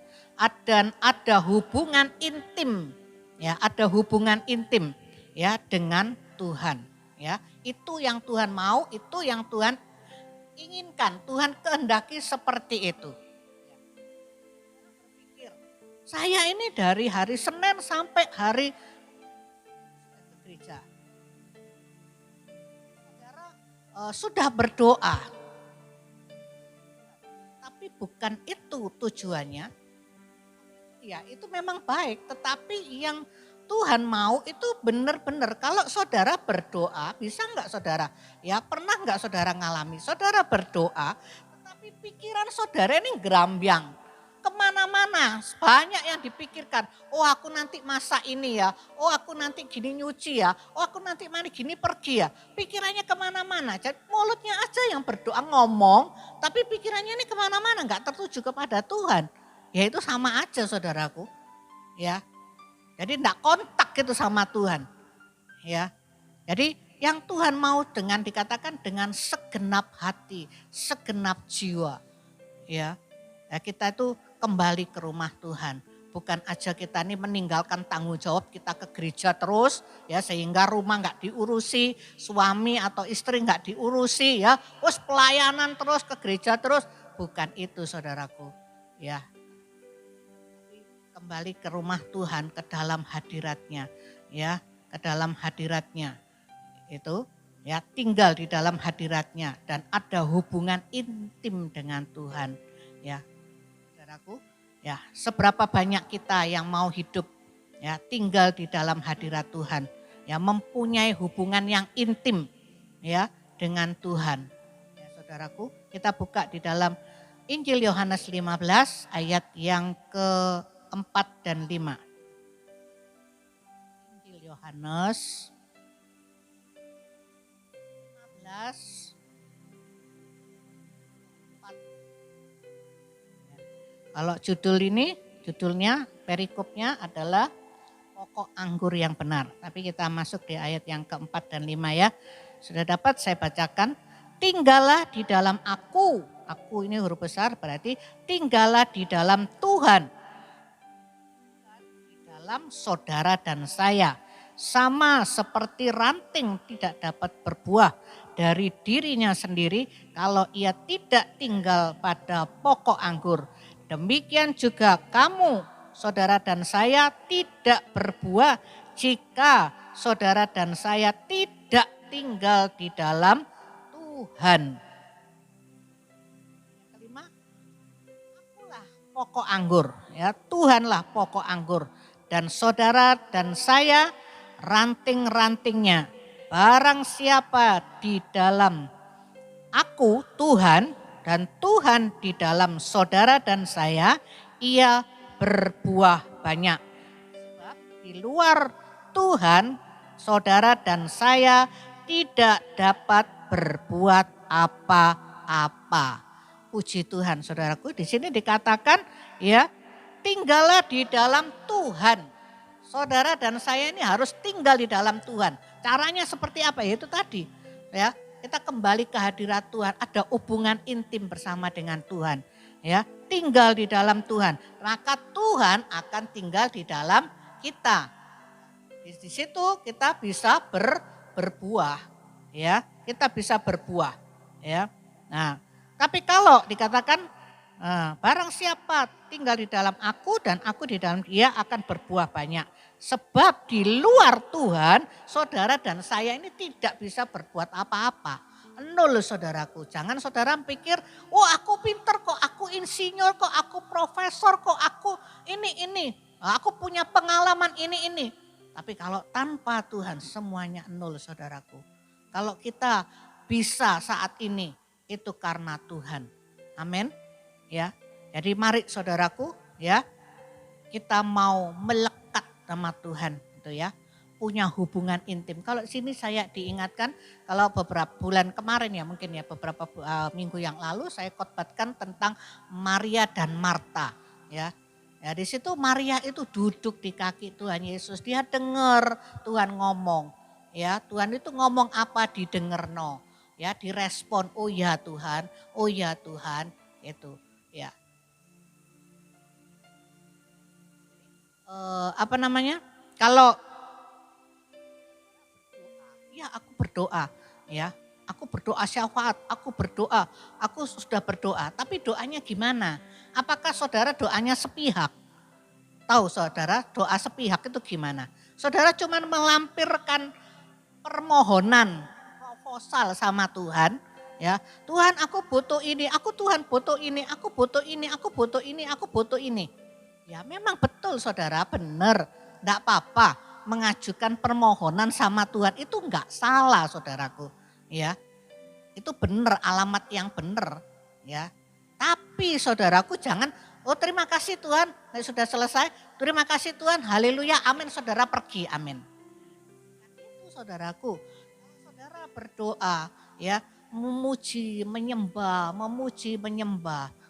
Dan ada hubungan intim, ya, ada hubungan intim ya dengan Tuhan, ya. Itu yang Tuhan mau, itu yang Tuhan inginkan, Tuhan kehendaki seperti itu. Saya ini dari hari Senin sampai hari gereja. Sudah berdoa, tapi bukan itu tujuannya. Ya itu memang baik, tetapi yang Tuhan mau itu benar-benar. Kalau saudara berdoa, bisa enggak saudara? Ya pernah enggak saudara ngalami? Saudara berdoa, tetapi pikiran saudara ini gerambyang. Kemana-mana, banyak yang dipikirkan. Oh aku nanti masak ini ya, oh aku nanti gini nyuci ya, oh aku nanti mari gini pergi ya. Pikirannya kemana-mana, jadi mulutnya aja yang berdoa ngomong, tapi pikirannya ini kemana-mana, gak tertuju kepada Tuhan. Ya itu sama aja saudaraku, ya. Jadi gak kontak gitu sama Tuhan, ya. Jadi yang Tuhan mau dengan dikatakan dengan segenap hati, segenap jiwa, ya. Ya kita itu kembali ke rumah Tuhan. Bukan aja kita ini meninggalkan tanggung jawab kita ke gereja terus ya sehingga rumah nggak diurusi, suami atau istri nggak diurusi ya. Terus pelayanan terus ke gereja terus, bukan itu saudaraku. Ya. Kembali ke rumah Tuhan, ke dalam hadiratnya ya, ke dalam hadiratnya. Itu ya tinggal di dalam hadiratnya dan ada hubungan intim dengan Tuhan ya. Saudaraku, ya seberapa banyak kita yang mau hidup ya tinggal di dalam hadirat Tuhan, ya mempunyai hubungan yang intim ya dengan Tuhan. Ya, saudaraku, kita buka di dalam Injil Yohanes 15 ayat yang ke-4 dan 5. Injil Yohanes 15 Kalau judulnya perikopnya adalah pokok anggur yang benar. Tapi kita masuk di ayat yang ke-4 dan 5 ya. Sudah dapat saya bacakan. Tinggallah di dalam aku. Aku ini huruf besar berarti tinggallah di dalam Tuhan. Di dalam saudara dan saya. Sama seperti ranting tidak dapat berbuah dari dirinya sendiri kalau ia tidak tinggal pada pokok anggur. Demikian juga kamu, saudara dan saya tidak berbuah jika saudara dan saya tidak tinggal di dalam Tuhan. Yang kelima, akulah pokok anggur, ya Tuhanlah pokok anggur dan saudara dan saya ranting-rantingnya. Barang siapa di dalam aku Tuhan dan Tuhan di dalam saudara dan saya, ia berbuah banyak. Sebab di luar Tuhan, saudara dan saya tidak dapat berbuat apa apa-apa. Puji Tuhan, saudaraku. Di sini dikatakan ya, tinggallah di dalam Tuhan. Saudara dan saya ini harus tinggal di dalam Tuhan. Caranya seperti apa? Yaitu tadi ya, kita kembali ke hadirat Tuhan, ada hubungan intim bersama dengan Tuhan. Ya, tinggal di dalam Tuhan. Maka Tuhan akan tinggal di dalam kita. Di situ kita bisa berbuah, ya. Kita bisa berbuah, ya. Nah, tapi kalau dikatakan barang siapa tinggal di dalam aku dan aku di dalam dia akan berbuah banyak. Sebab di luar Tuhan, saudara dan saya ini tidak bisa berbuat apa-apa. Nol saudaraku, jangan saudara pikir, oh aku pinter kok, aku insinyur kok, aku profesor kok, aku ini. Aku punya pengalaman ini. Tapi kalau tanpa Tuhan semuanya nol saudaraku. Kalau kita bisa saat ini itu karena Tuhan. Amin. Ya. Jadi mari saudaraku ya, kita mau melekat sama Tuhan gitu ya. Punya hubungan intim. Kalau sini saya diingatkan kalau beberapa bulan kemarin ya mungkin ya beberapa minggu yang lalu saya khotbahkan tentang Maria dan Marta ya. Ya di situ Maria itu duduk di kaki Tuhan Yesus. Dia dengar Tuhan ngomong. Ya, Tuhan itu ngomong apa didengerno. Ya, direspon, oh ya Tuhan, itu ya. Kalau ya aku berdoa ya. Aku berdoa syafaat, aku sudah berdoa. Tapi doanya gimana? Apakah saudara doanya sepihak? Tahu saudara doa sepihak itu gimana? Saudara cuma melampirkan permohonan proposal sama Tuhan. Ya, Tuhan aku butuh ini, Tuhan butuh ini, aku butuh ini. Ya memang betul saudara, benar. Enggak apa-apa mengajukan permohonan sama Tuhan itu enggak salah saudaraku. Ya, itu benar, alamat yang benar. Ya, tapi saudaraku jangan, oh terima kasih Tuhan, sudah selesai. Terima kasih Tuhan, haleluya, amin, saudara pergi, amin. Itu saudaraku, saudara berdoa ya, memuji, menyembah.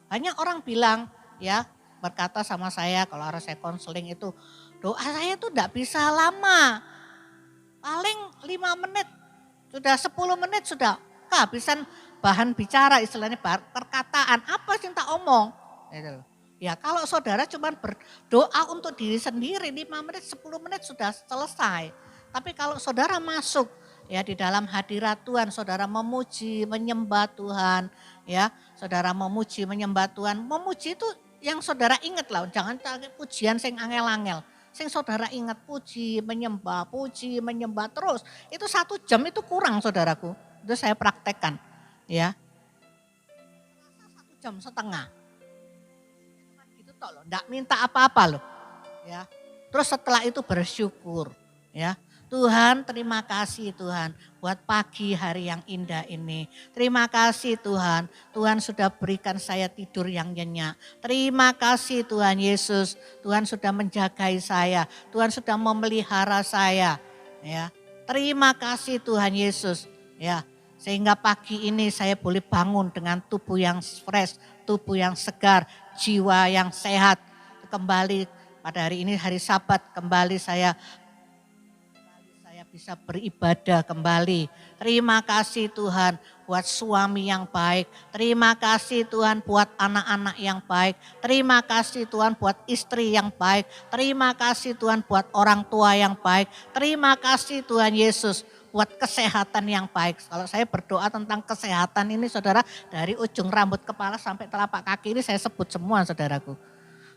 Banyak orang bilang ya, berkata sama saya kalau harus saya konseling itu, doa saya itu enggak bisa lama. Paling 5 menit, sudah 10 menit sudah kehabisan bahan bicara istilahnya perkataan. Apa sih tak omong? Gitu. Ya kalau saudara cuma berdoa untuk diri sendiri 5 menit, 10 menit sudah selesai. Tapi kalau saudara masuk ya di dalam hadirat Tuhan, saudara memuji, menyembah Tuhan. Ya, saudara memuji, menyembah Tuhan. Memuji itu yang saudara ingat lah, jangan pujian sing angel-angel. Sing saudara ingat puji, menyembah terus. Itu 1 jam itu kurang saudaraku. Itu saya praktekkan. Ya. 1 jam setengah. Gitu toh loh, enggak minta apa-apa loh. Ya. Terus setelah itu bersyukur, ya. Tuhan, terima kasih Tuhan buat pagi hari yang indah ini. Terima kasih Tuhan, Tuhan sudah berikan saya tidur yang nyenyak. Terima kasih Tuhan Yesus, Tuhan sudah menjagai saya, Tuhan sudah memelihara saya. Ya, terima kasih Tuhan Yesus. Ya, sehingga pagi ini saya boleh bangun dengan tubuh yang fresh, tubuh yang segar, jiwa yang sehat. Kembali pada hari ini hari Sabat, kembali saya bisa beribadah kembali. Terima kasih Tuhan buat suami yang baik. Terima kasih Tuhan buat anak-anak yang baik. Terima kasih Tuhan buat istri yang baik. Terima kasih Tuhan buat orang tua yang baik. Terima kasih Tuhan Yesus buat kesehatan yang baik. Kalau saya berdoa tentang kesehatan ini saudara, dari ujung rambut kepala sampai telapak kaki ini saya sebut semua saudaraku.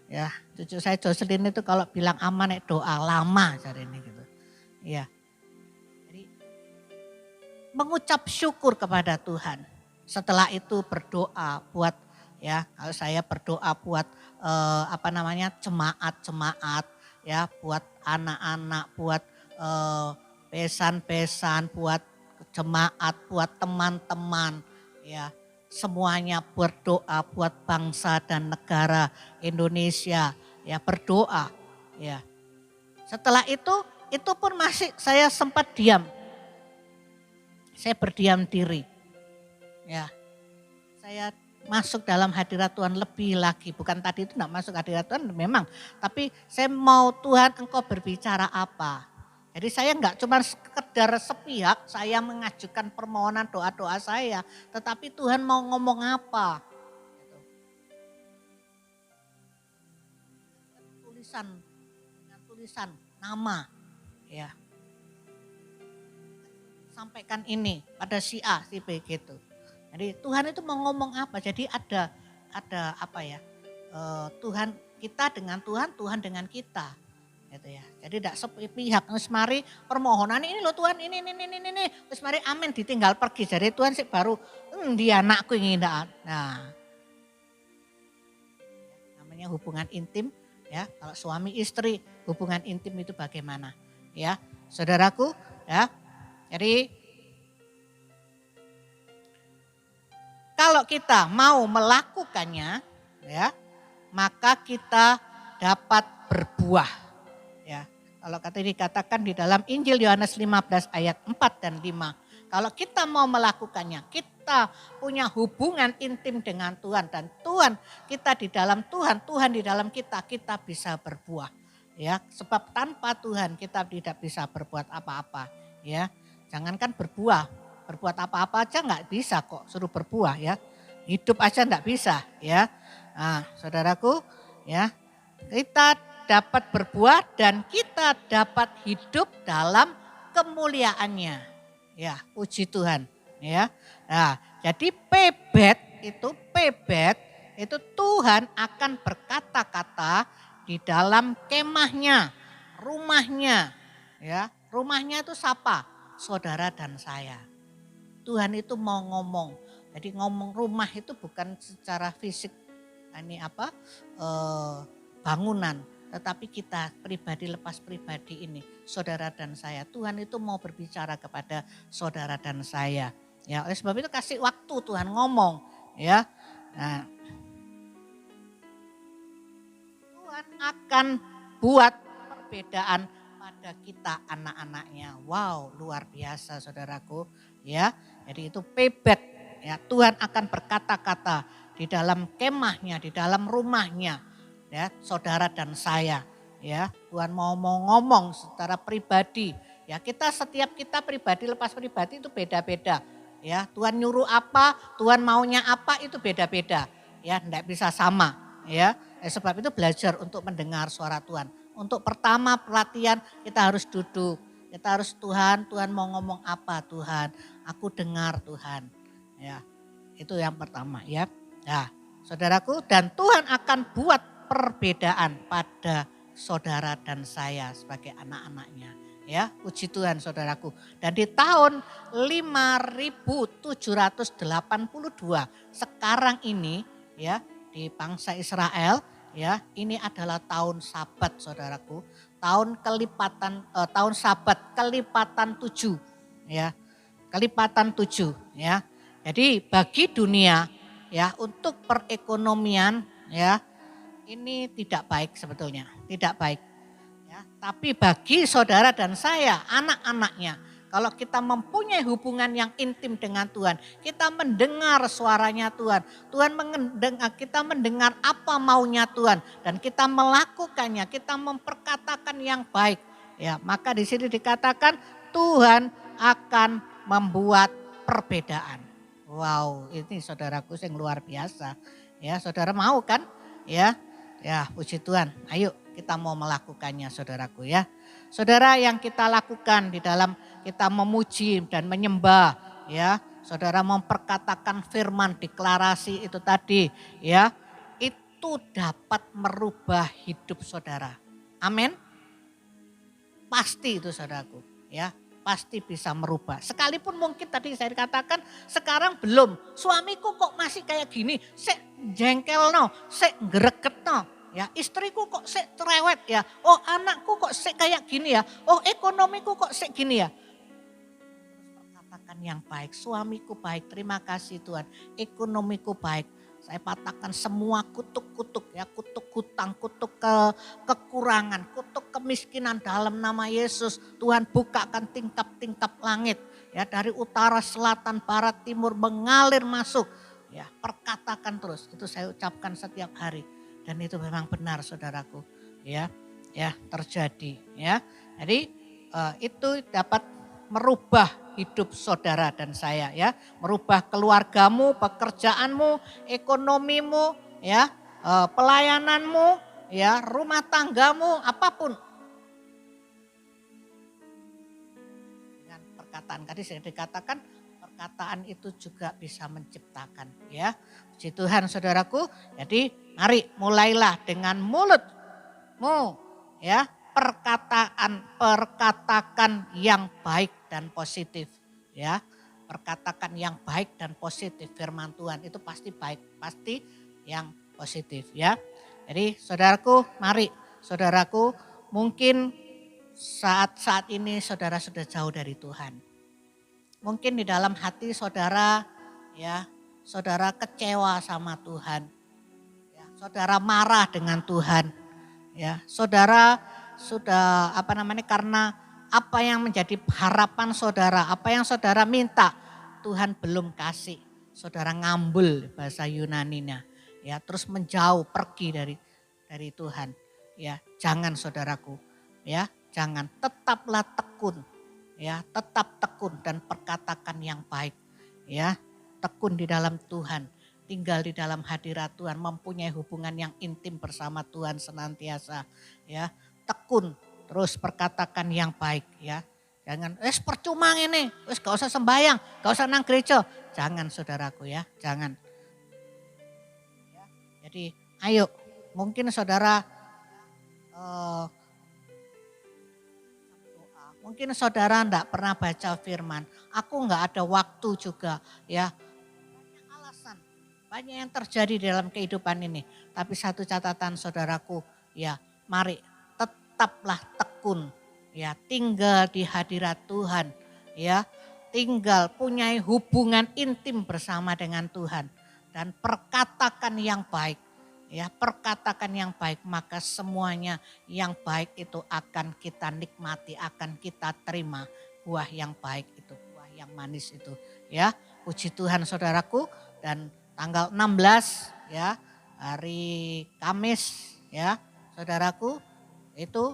Ya, cucu saya Jocelyn itu kalau bilang aman doa lama cari ini gitu. Ya. Mengucap syukur kepada Tuhan. Setelah itu berdoa buat ya, kalau saya berdoa buat jemaat-jemaat ya, buat anak-anak, buat besan-besan, buat jemaat, buat teman-teman ya. Semuanya berdoa buat bangsa dan negara Indonesia ya, berdoa ya. Setelah itu pun masih saya sempat diam. Saya berdiam diri. Ya. saya masuk dalam hadirat Tuhan lebih lagi. Bukan tadi itu enggak masuk hadirat Tuhan memang. Tapi saya mau Tuhan engkau berbicara apa. Jadi saya enggak cuma sekedar sepihak saya mengajukan permohonan doa-doa saya. Tetapi Tuhan mau ngomong apa. Tulisan nama ya. Sampaikan ini pada si A, si B gitu. Jadi Tuhan itu mau ngomong apa? Jadi ada apa ya? Tuhan kita dengan Tuhan, Tuhan dengan kita. Gitu ya. Jadi tidak sepihak. Wis mari permohonan ini loh Tuhan, ini. Wis mari amin ditinggal pergi. Jadi Tuhan sih baru dia anakku ini. Nah, namanya hubungan intim ya. Kalau suami istri hubungan intim itu bagaimana? Ya, saudaraku ya. Jadi kalau kita mau melakukannya ya, maka kita dapat berbuah. Ya. Kalau dikatakan di dalam Injil Yohanes 15 ayat 4 dan 5. Kalau kita mau melakukannya, kita punya hubungan intim dengan Tuhan dan Tuhan kita di dalam Tuhan, Tuhan di dalam kita bisa berbuah. Ya, sebab tanpa Tuhan kita tidak bisa berbuat apa-apa. Ya, jangankan berbuat apa-apa aja nggak bisa kok suruh berbuah ya. Hidup aja nggak bisa ya. Nah, saudaraku ya, kita dapat berbuah dan kita dapat hidup dalam kemuliaannya. Ya, puji Tuhan ya. Nah, jadi pebet itu Tuhan akan berkata-kata di dalam kemahnya, rumahnya ya. Rumahnya itu siapa? Saudara dan saya. Tuhan itu mau ngomong. Jadi ngomong rumah itu bukan secara fisik ini bangunan, tetapi kita pribadi lepas pribadi ini, saudara dan saya. Tuhan itu mau berbicara kepada saudara dan saya. Ya, oleh sebab itu kasih waktu Tuhan ngomong, ya. Nah, Tuhan akan buat perbedaan pada kita anak-anaknya. Wow, luar biasa saudaraku, ya. Jadi itu pebet, ya. Tuhan akan berkata-kata di dalam kemahnya, di dalam rumahnya, ya, saudara dan saya, ya. Tuhan mau ngomong secara pribadi, ya. Setiap kita pribadi lepas pribadi itu beda-beda, ya. Tuhan nyuruh apa, Tuhan maunya apa itu beda-beda, ya. Enggak bisa sama, ya. Sebab itu belajar untuk mendengar suara Tuhan. Untuk pertama pelatihan kita harus duduk. Kita harus Tuhan mau ngomong apa Tuhan. Aku dengar Tuhan. Ya, itu yang pertama ya. Nah, saudaraku, dan Tuhan akan buat perbedaan pada saudara dan saya sebagai anak-anaknya. Ya, puji Tuhan saudaraku. Dan di tahun 5782 sekarang ini ya, di bangsa Israel ya, ini adalah tahun Sabat saudaraku, tahun Sabat kelipatan 7 ya, kelipatan 7 ya. Jadi bagi dunia ya, untuk perekonomian ya, ini tidak baik sebetulnya, tidak baik ya. Tapi bagi saudara dan saya, anak-anaknya, kalau kita mempunyai hubungan yang intim dengan Tuhan, kita mendengar suaranya Tuhan, kita mendengar apa maunya Tuhan, dan kita melakukannya, kita memperkatakan yang baik, ya maka di sini dikatakan Tuhan akan membuat perbedaan. Wow, ini saudaraku yang luar biasa, ya saudara mau kan, ya puji Tuhan, ayo kita mau melakukannya saudaraku ya. Saudara, yang kita lakukan di dalam kita memuji dan menyembah ya, saudara memperkatakan firman deklarasi itu tadi ya, itu dapat merubah hidup saudara. Amin. Pasti itu saudaraku ya, pasti bisa merubah. Sekalipun mungkin tadi saya katakan sekarang belum, suamiku kok masih kayak gini, sek jengkel no, sek greget no. Ya, istriku kok sek cerewet ya. Oh, anakku kok sek kayak gini ya. Oh, ekonomiku kok sek gini ya. Katakan yang baik, suamiku baik, terima kasih Tuhan. Ekonomiku baik. Saya patahkan semua kutuk-kutuk ya, kutuk hutang, kutuk kekurangan, kutuk kemiskinan dalam nama Yesus. Tuhan bukakan tingkap-tingkap langit ya, dari utara, selatan, barat, timur mengalir masuk. Ya, perkatakan terus. Itu saya ucapkan setiap hari dan itu memang benar saudaraku. Ya, ya terjadi. Ya, jadi itu dapat merubah hidup saudara dan saya ya, merubah keluargamu, pekerjaanmu, ekonomimu, ya, pelayananmu, ya, rumah tanggamu, apapun. Dengan perkataan tadi saya dikatakan perkataan itu juga bisa menciptakan ya. Puji Tuhan saudaraku. Jadi mari mulailah dengan mulutmu ya, perkatakan yang baik dan positif ya. Perkatakan yang baik dan positif, firman Tuhan itu pasti baik, pasti yang positif ya. Jadi saudaraku, mari saudaraku, mungkin saat ini saudara sudah jauh dari Tuhan. Mungkin di dalam hati saudara ya, saudara kecewa sama Tuhan. Ya, saudara marah dengan Tuhan. Ya, saudara sudah karena apa yang menjadi harapan saudara, apa yang saudara minta, Tuhan belum kasih. Saudara ngambul bahasa Yunaninya. Ya, terus menjauh, pergi dari Tuhan. Ya, jangan saudaraku. Ya, jangan, tetaplah tekun. Ya, tetap tekun dan perkatakan yang baik. Ya, tekun di dalam Tuhan, tinggal di dalam hadirat Tuhan, mempunyai hubungan yang intim bersama Tuhan senantiasa. Ya, tekun, terus perkatakan yang baik. Ya, jangan, percuma ini, gak usah sembahyang, gak usah nang gereja. Jangan saudaraku ya, jangan. Ya, jadi ayo, mungkin saudara mungkin saudara enggak pernah baca firman. Aku enggak ada waktu juga ya. Banyak alasan, banyak yang terjadi dalam kehidupan ini. Tapi satu catatan saudaraku, ya mari tetaplah tekun. Ya, tinggal di hadirat Tuhan. Ya, tinggal punya hubungan intim bersama dengan Tuhan. Dan perkatakan yang baik. Ya, perkatakan yang baik, maka semuanya yang baik itu akan kita nikmati, akan kita terima. Buah yang baik itu, buah yang manis itu. Ya, puji Tuhan saudaraku. Dan tanggal 16 ya, hari Kamis ya, saudaraku, itu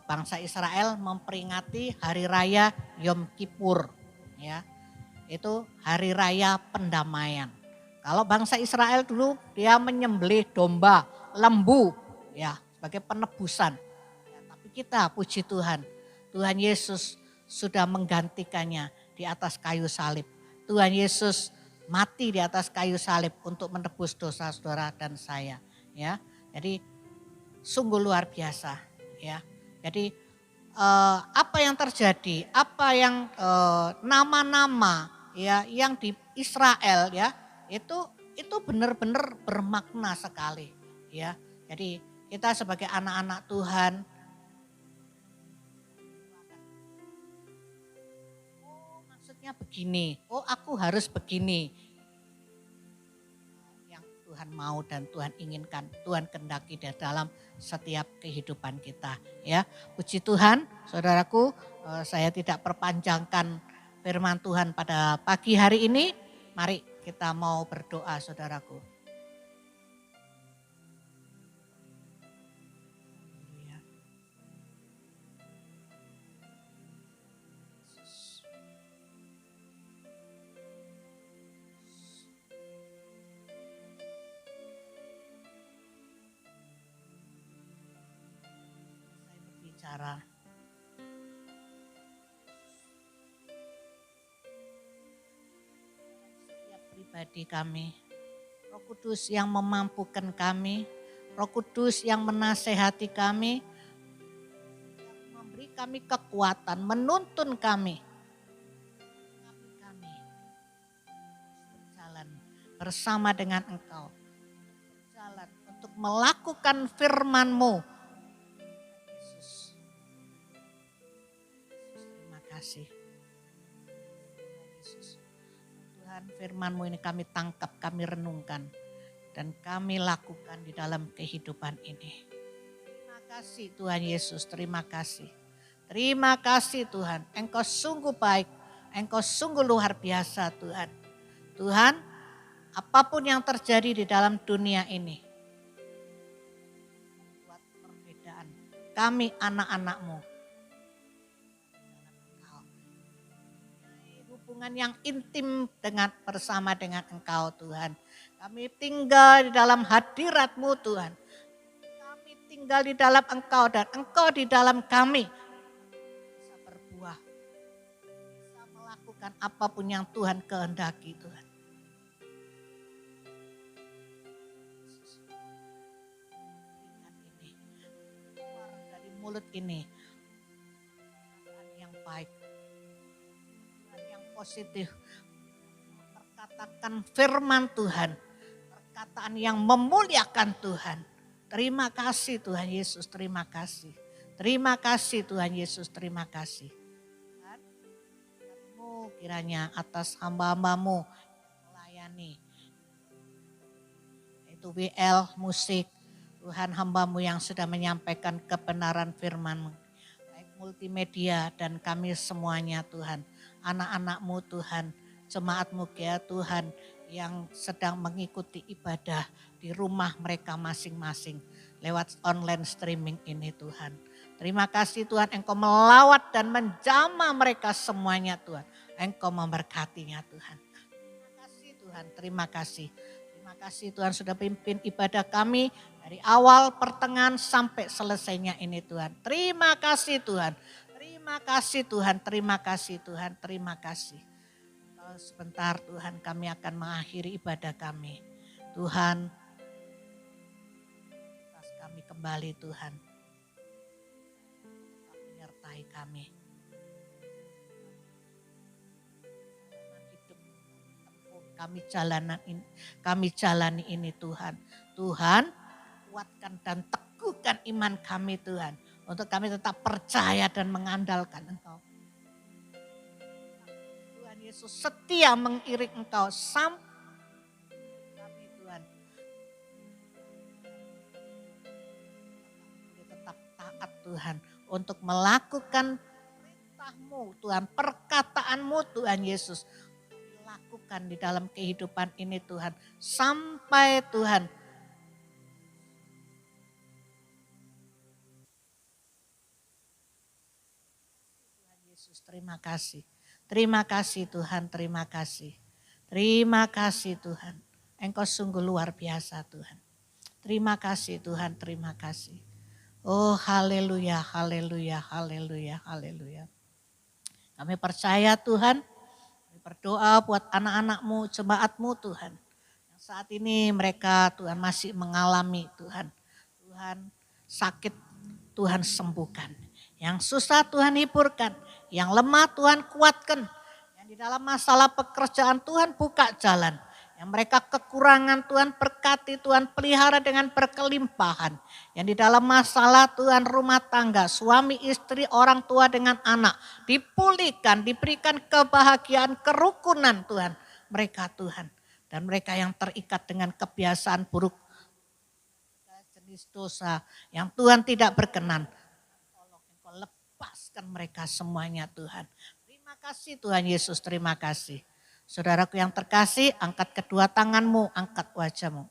bangsa Israel memperingati hari raya Yom Kippur ya. Itu hari raya pendamaian. Kalau bangsa Israel dulu dia menyembelih domba, lembu ya sebagai penebusan. Ya, tapi kita puji Tuhan, Tuhan Yesus sudah menggantikannya di atas kayu salib. Tuhan Yesus mati di atas kayu salib untuk menebus dosa saudara dan saya. Ya, jadi sungguh luar biasa. Ya, jadi apa yang terjadi, apa yang nama-nama ya yang di Israel ya. Itu benar-benar bermakna sekali ya. Jadi kita sebagai anak-anak Tuhan, oh maksudnya begini, oh aku harus begini. Yang Tuhan mau dan Tuhan inginkan, Tuhan kehendaki di dalam setiap kehidupan kita ya. Puji Tuhan saudaraku, saya tidak perpanjangkan firman Tuhan pada pagi hari ini. Mari kita mau berdoa saudaraku. Saya berbicara. Pribadi kami, Roh Kudus yang memampukan kami, Roh Kudus yang menasehati kami, yang memberi kami kekuatan, menuntun kami berjalan bersama dengan Engkau, berjalan untuk melakukan firman-Mu. Yesus, terima kasih. Firman-Mu ini kami tangkap, kami renungkan, dan kami lakukan di dalam kehidupan ini. Terima kasih Tuhan Yesus, terima kasih. Terima kasih Tuhan, Engkau sungguh baik, Engkau sungguh luar biasa Tuhan. Tuhan, apapun yang terjadi di dalam dunia ini, buat perbedaan. Kami anak-anak-Mu, hubungan yang intim bersama dengan Engkau Tuhan. Kami tinggal di dalam hadirat-Mu Tuhan. Kami tinggal di dalam Engkau dan Engkau di dalam kami. Bisa berbuah, bisa melakukan apapun yang Tuhan kehendaki Tuhan. Keluar dari mulut ini yang baik, yang positif, perkatakan firman Tuhan, perkataan yang memuliakan Tuhan. Terima kasih Tuhan Yesus, terima kasih. Terima kasih Tuhan Yesus, terima kasih. Tuhan, kiranya atas hamba-hambamu melayani, itu WL musik, Tuhan hamba-Mu yang sudah menyampaikan kebenaran firman-Mu, baik multimedia dan kami semuanya Tuhan, anak-anak-Mu Tuhan, jemaat-Mu ya Tuhan, yang sedang mengikuti ibadah di rumah mereka masing-masing lewat online streaming ini Tuhan. Terima kasih Tuhan, Engkau melawat dan menjamah mereka semuanya Tuhan. Engkau memberkatinya Tuhan. Terima kasih Tuhan, terima kasih. Terima kasih Tuhan sudah pimpin ibadah kami dari awal, pertengahan sampai selesainya ini Tuhan. Terima kasih Tuhan, terima kasih Tuhan, terima kasih Tuhan, terima kasih. Sebentar Tuhan kami akan mengakhiri ibadah kami. Tuhan, atas kami kembali Tuhan. Menyertai kami. Hidup kami jalani ini Tuhan. Tuhan, kuatkan dan teguhkan iman kami Tuhan. Untuk kami tetap percaya dan mengandalkan Engkau. Yesus setia mengiring Engkau sampai kami Tuhan. Tetap taat Tuhan untuk melakukan perintah-Mu Tuhan, perkataan-Mu Tuhan Yesus. Lakukan di dalam kehidupan ini Tuhan. Sampai Tuhan Yesus, terima kasih. Terima kasih Tuhan, terima kasih. Terima kasih Tuhan. Engkau sungguh luar biasa Tuhan. Terima kasih Tuhan, terima kasih. Oh haleluya, haleluya, haleluya, haleluya. Kami percaya Tuhan, kami berdoa buat anak-anak-Mu, jemaat-Mu Tuhan. Yang saat ini mereka Tuhan masih mengalami Tuhan. Tuhan sakit Tuhan sembuhkan. Yang susah Tuhan hiburkan. Yang lemah Tuhan kuatkan. Yang di dalam masalah pekerjaan Tuhan buka jalan. Yang mereka kekurangan Tuhan berkati, Tuhan pelihara dengan berkelimpahan. Yang di dalam masalah Tuhan rumah tangga, suami istri, orang tua dengan anak. Dipulihkan, diberikan kebahagiaan, kerukunan Tuhan. Mereka Tuhan. Dan mereka yang terikat dengan kebiasaan buruk. Jenis dosa yang Tuhan tidak berkenan. Lepaskan mereka semuanya Tuhan. Terima kasih Tuhan Yesus, terima kasih. Saudaraku yang terkasih, angkat kedua tanganmu, angkat wajahmu.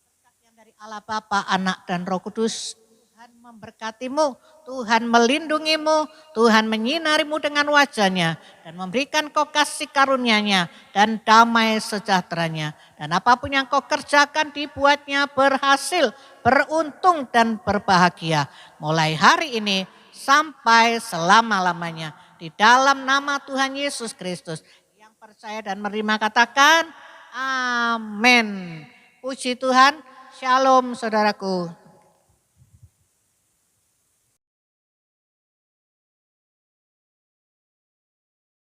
Berkat yang dari Allah Bapa, Anak dan Roh Kudus, Tuhan memberkatimu, Tuhan melindungimu, Tuhan menyinarimu dengan wajahnya dan memberikan kau kasih karunia-Nya dan damai sejahteranya. Dan apapun yang kau kerjakan dibuatnya berhasil, beruntung dan berbahagia. Mulai hari ini sampai selama-lamanya. Di dalam nama Tuhan Yesus Kristus. Yang percaya dan menerima katakan amin. Puji Tuhan, shalom saudaraku.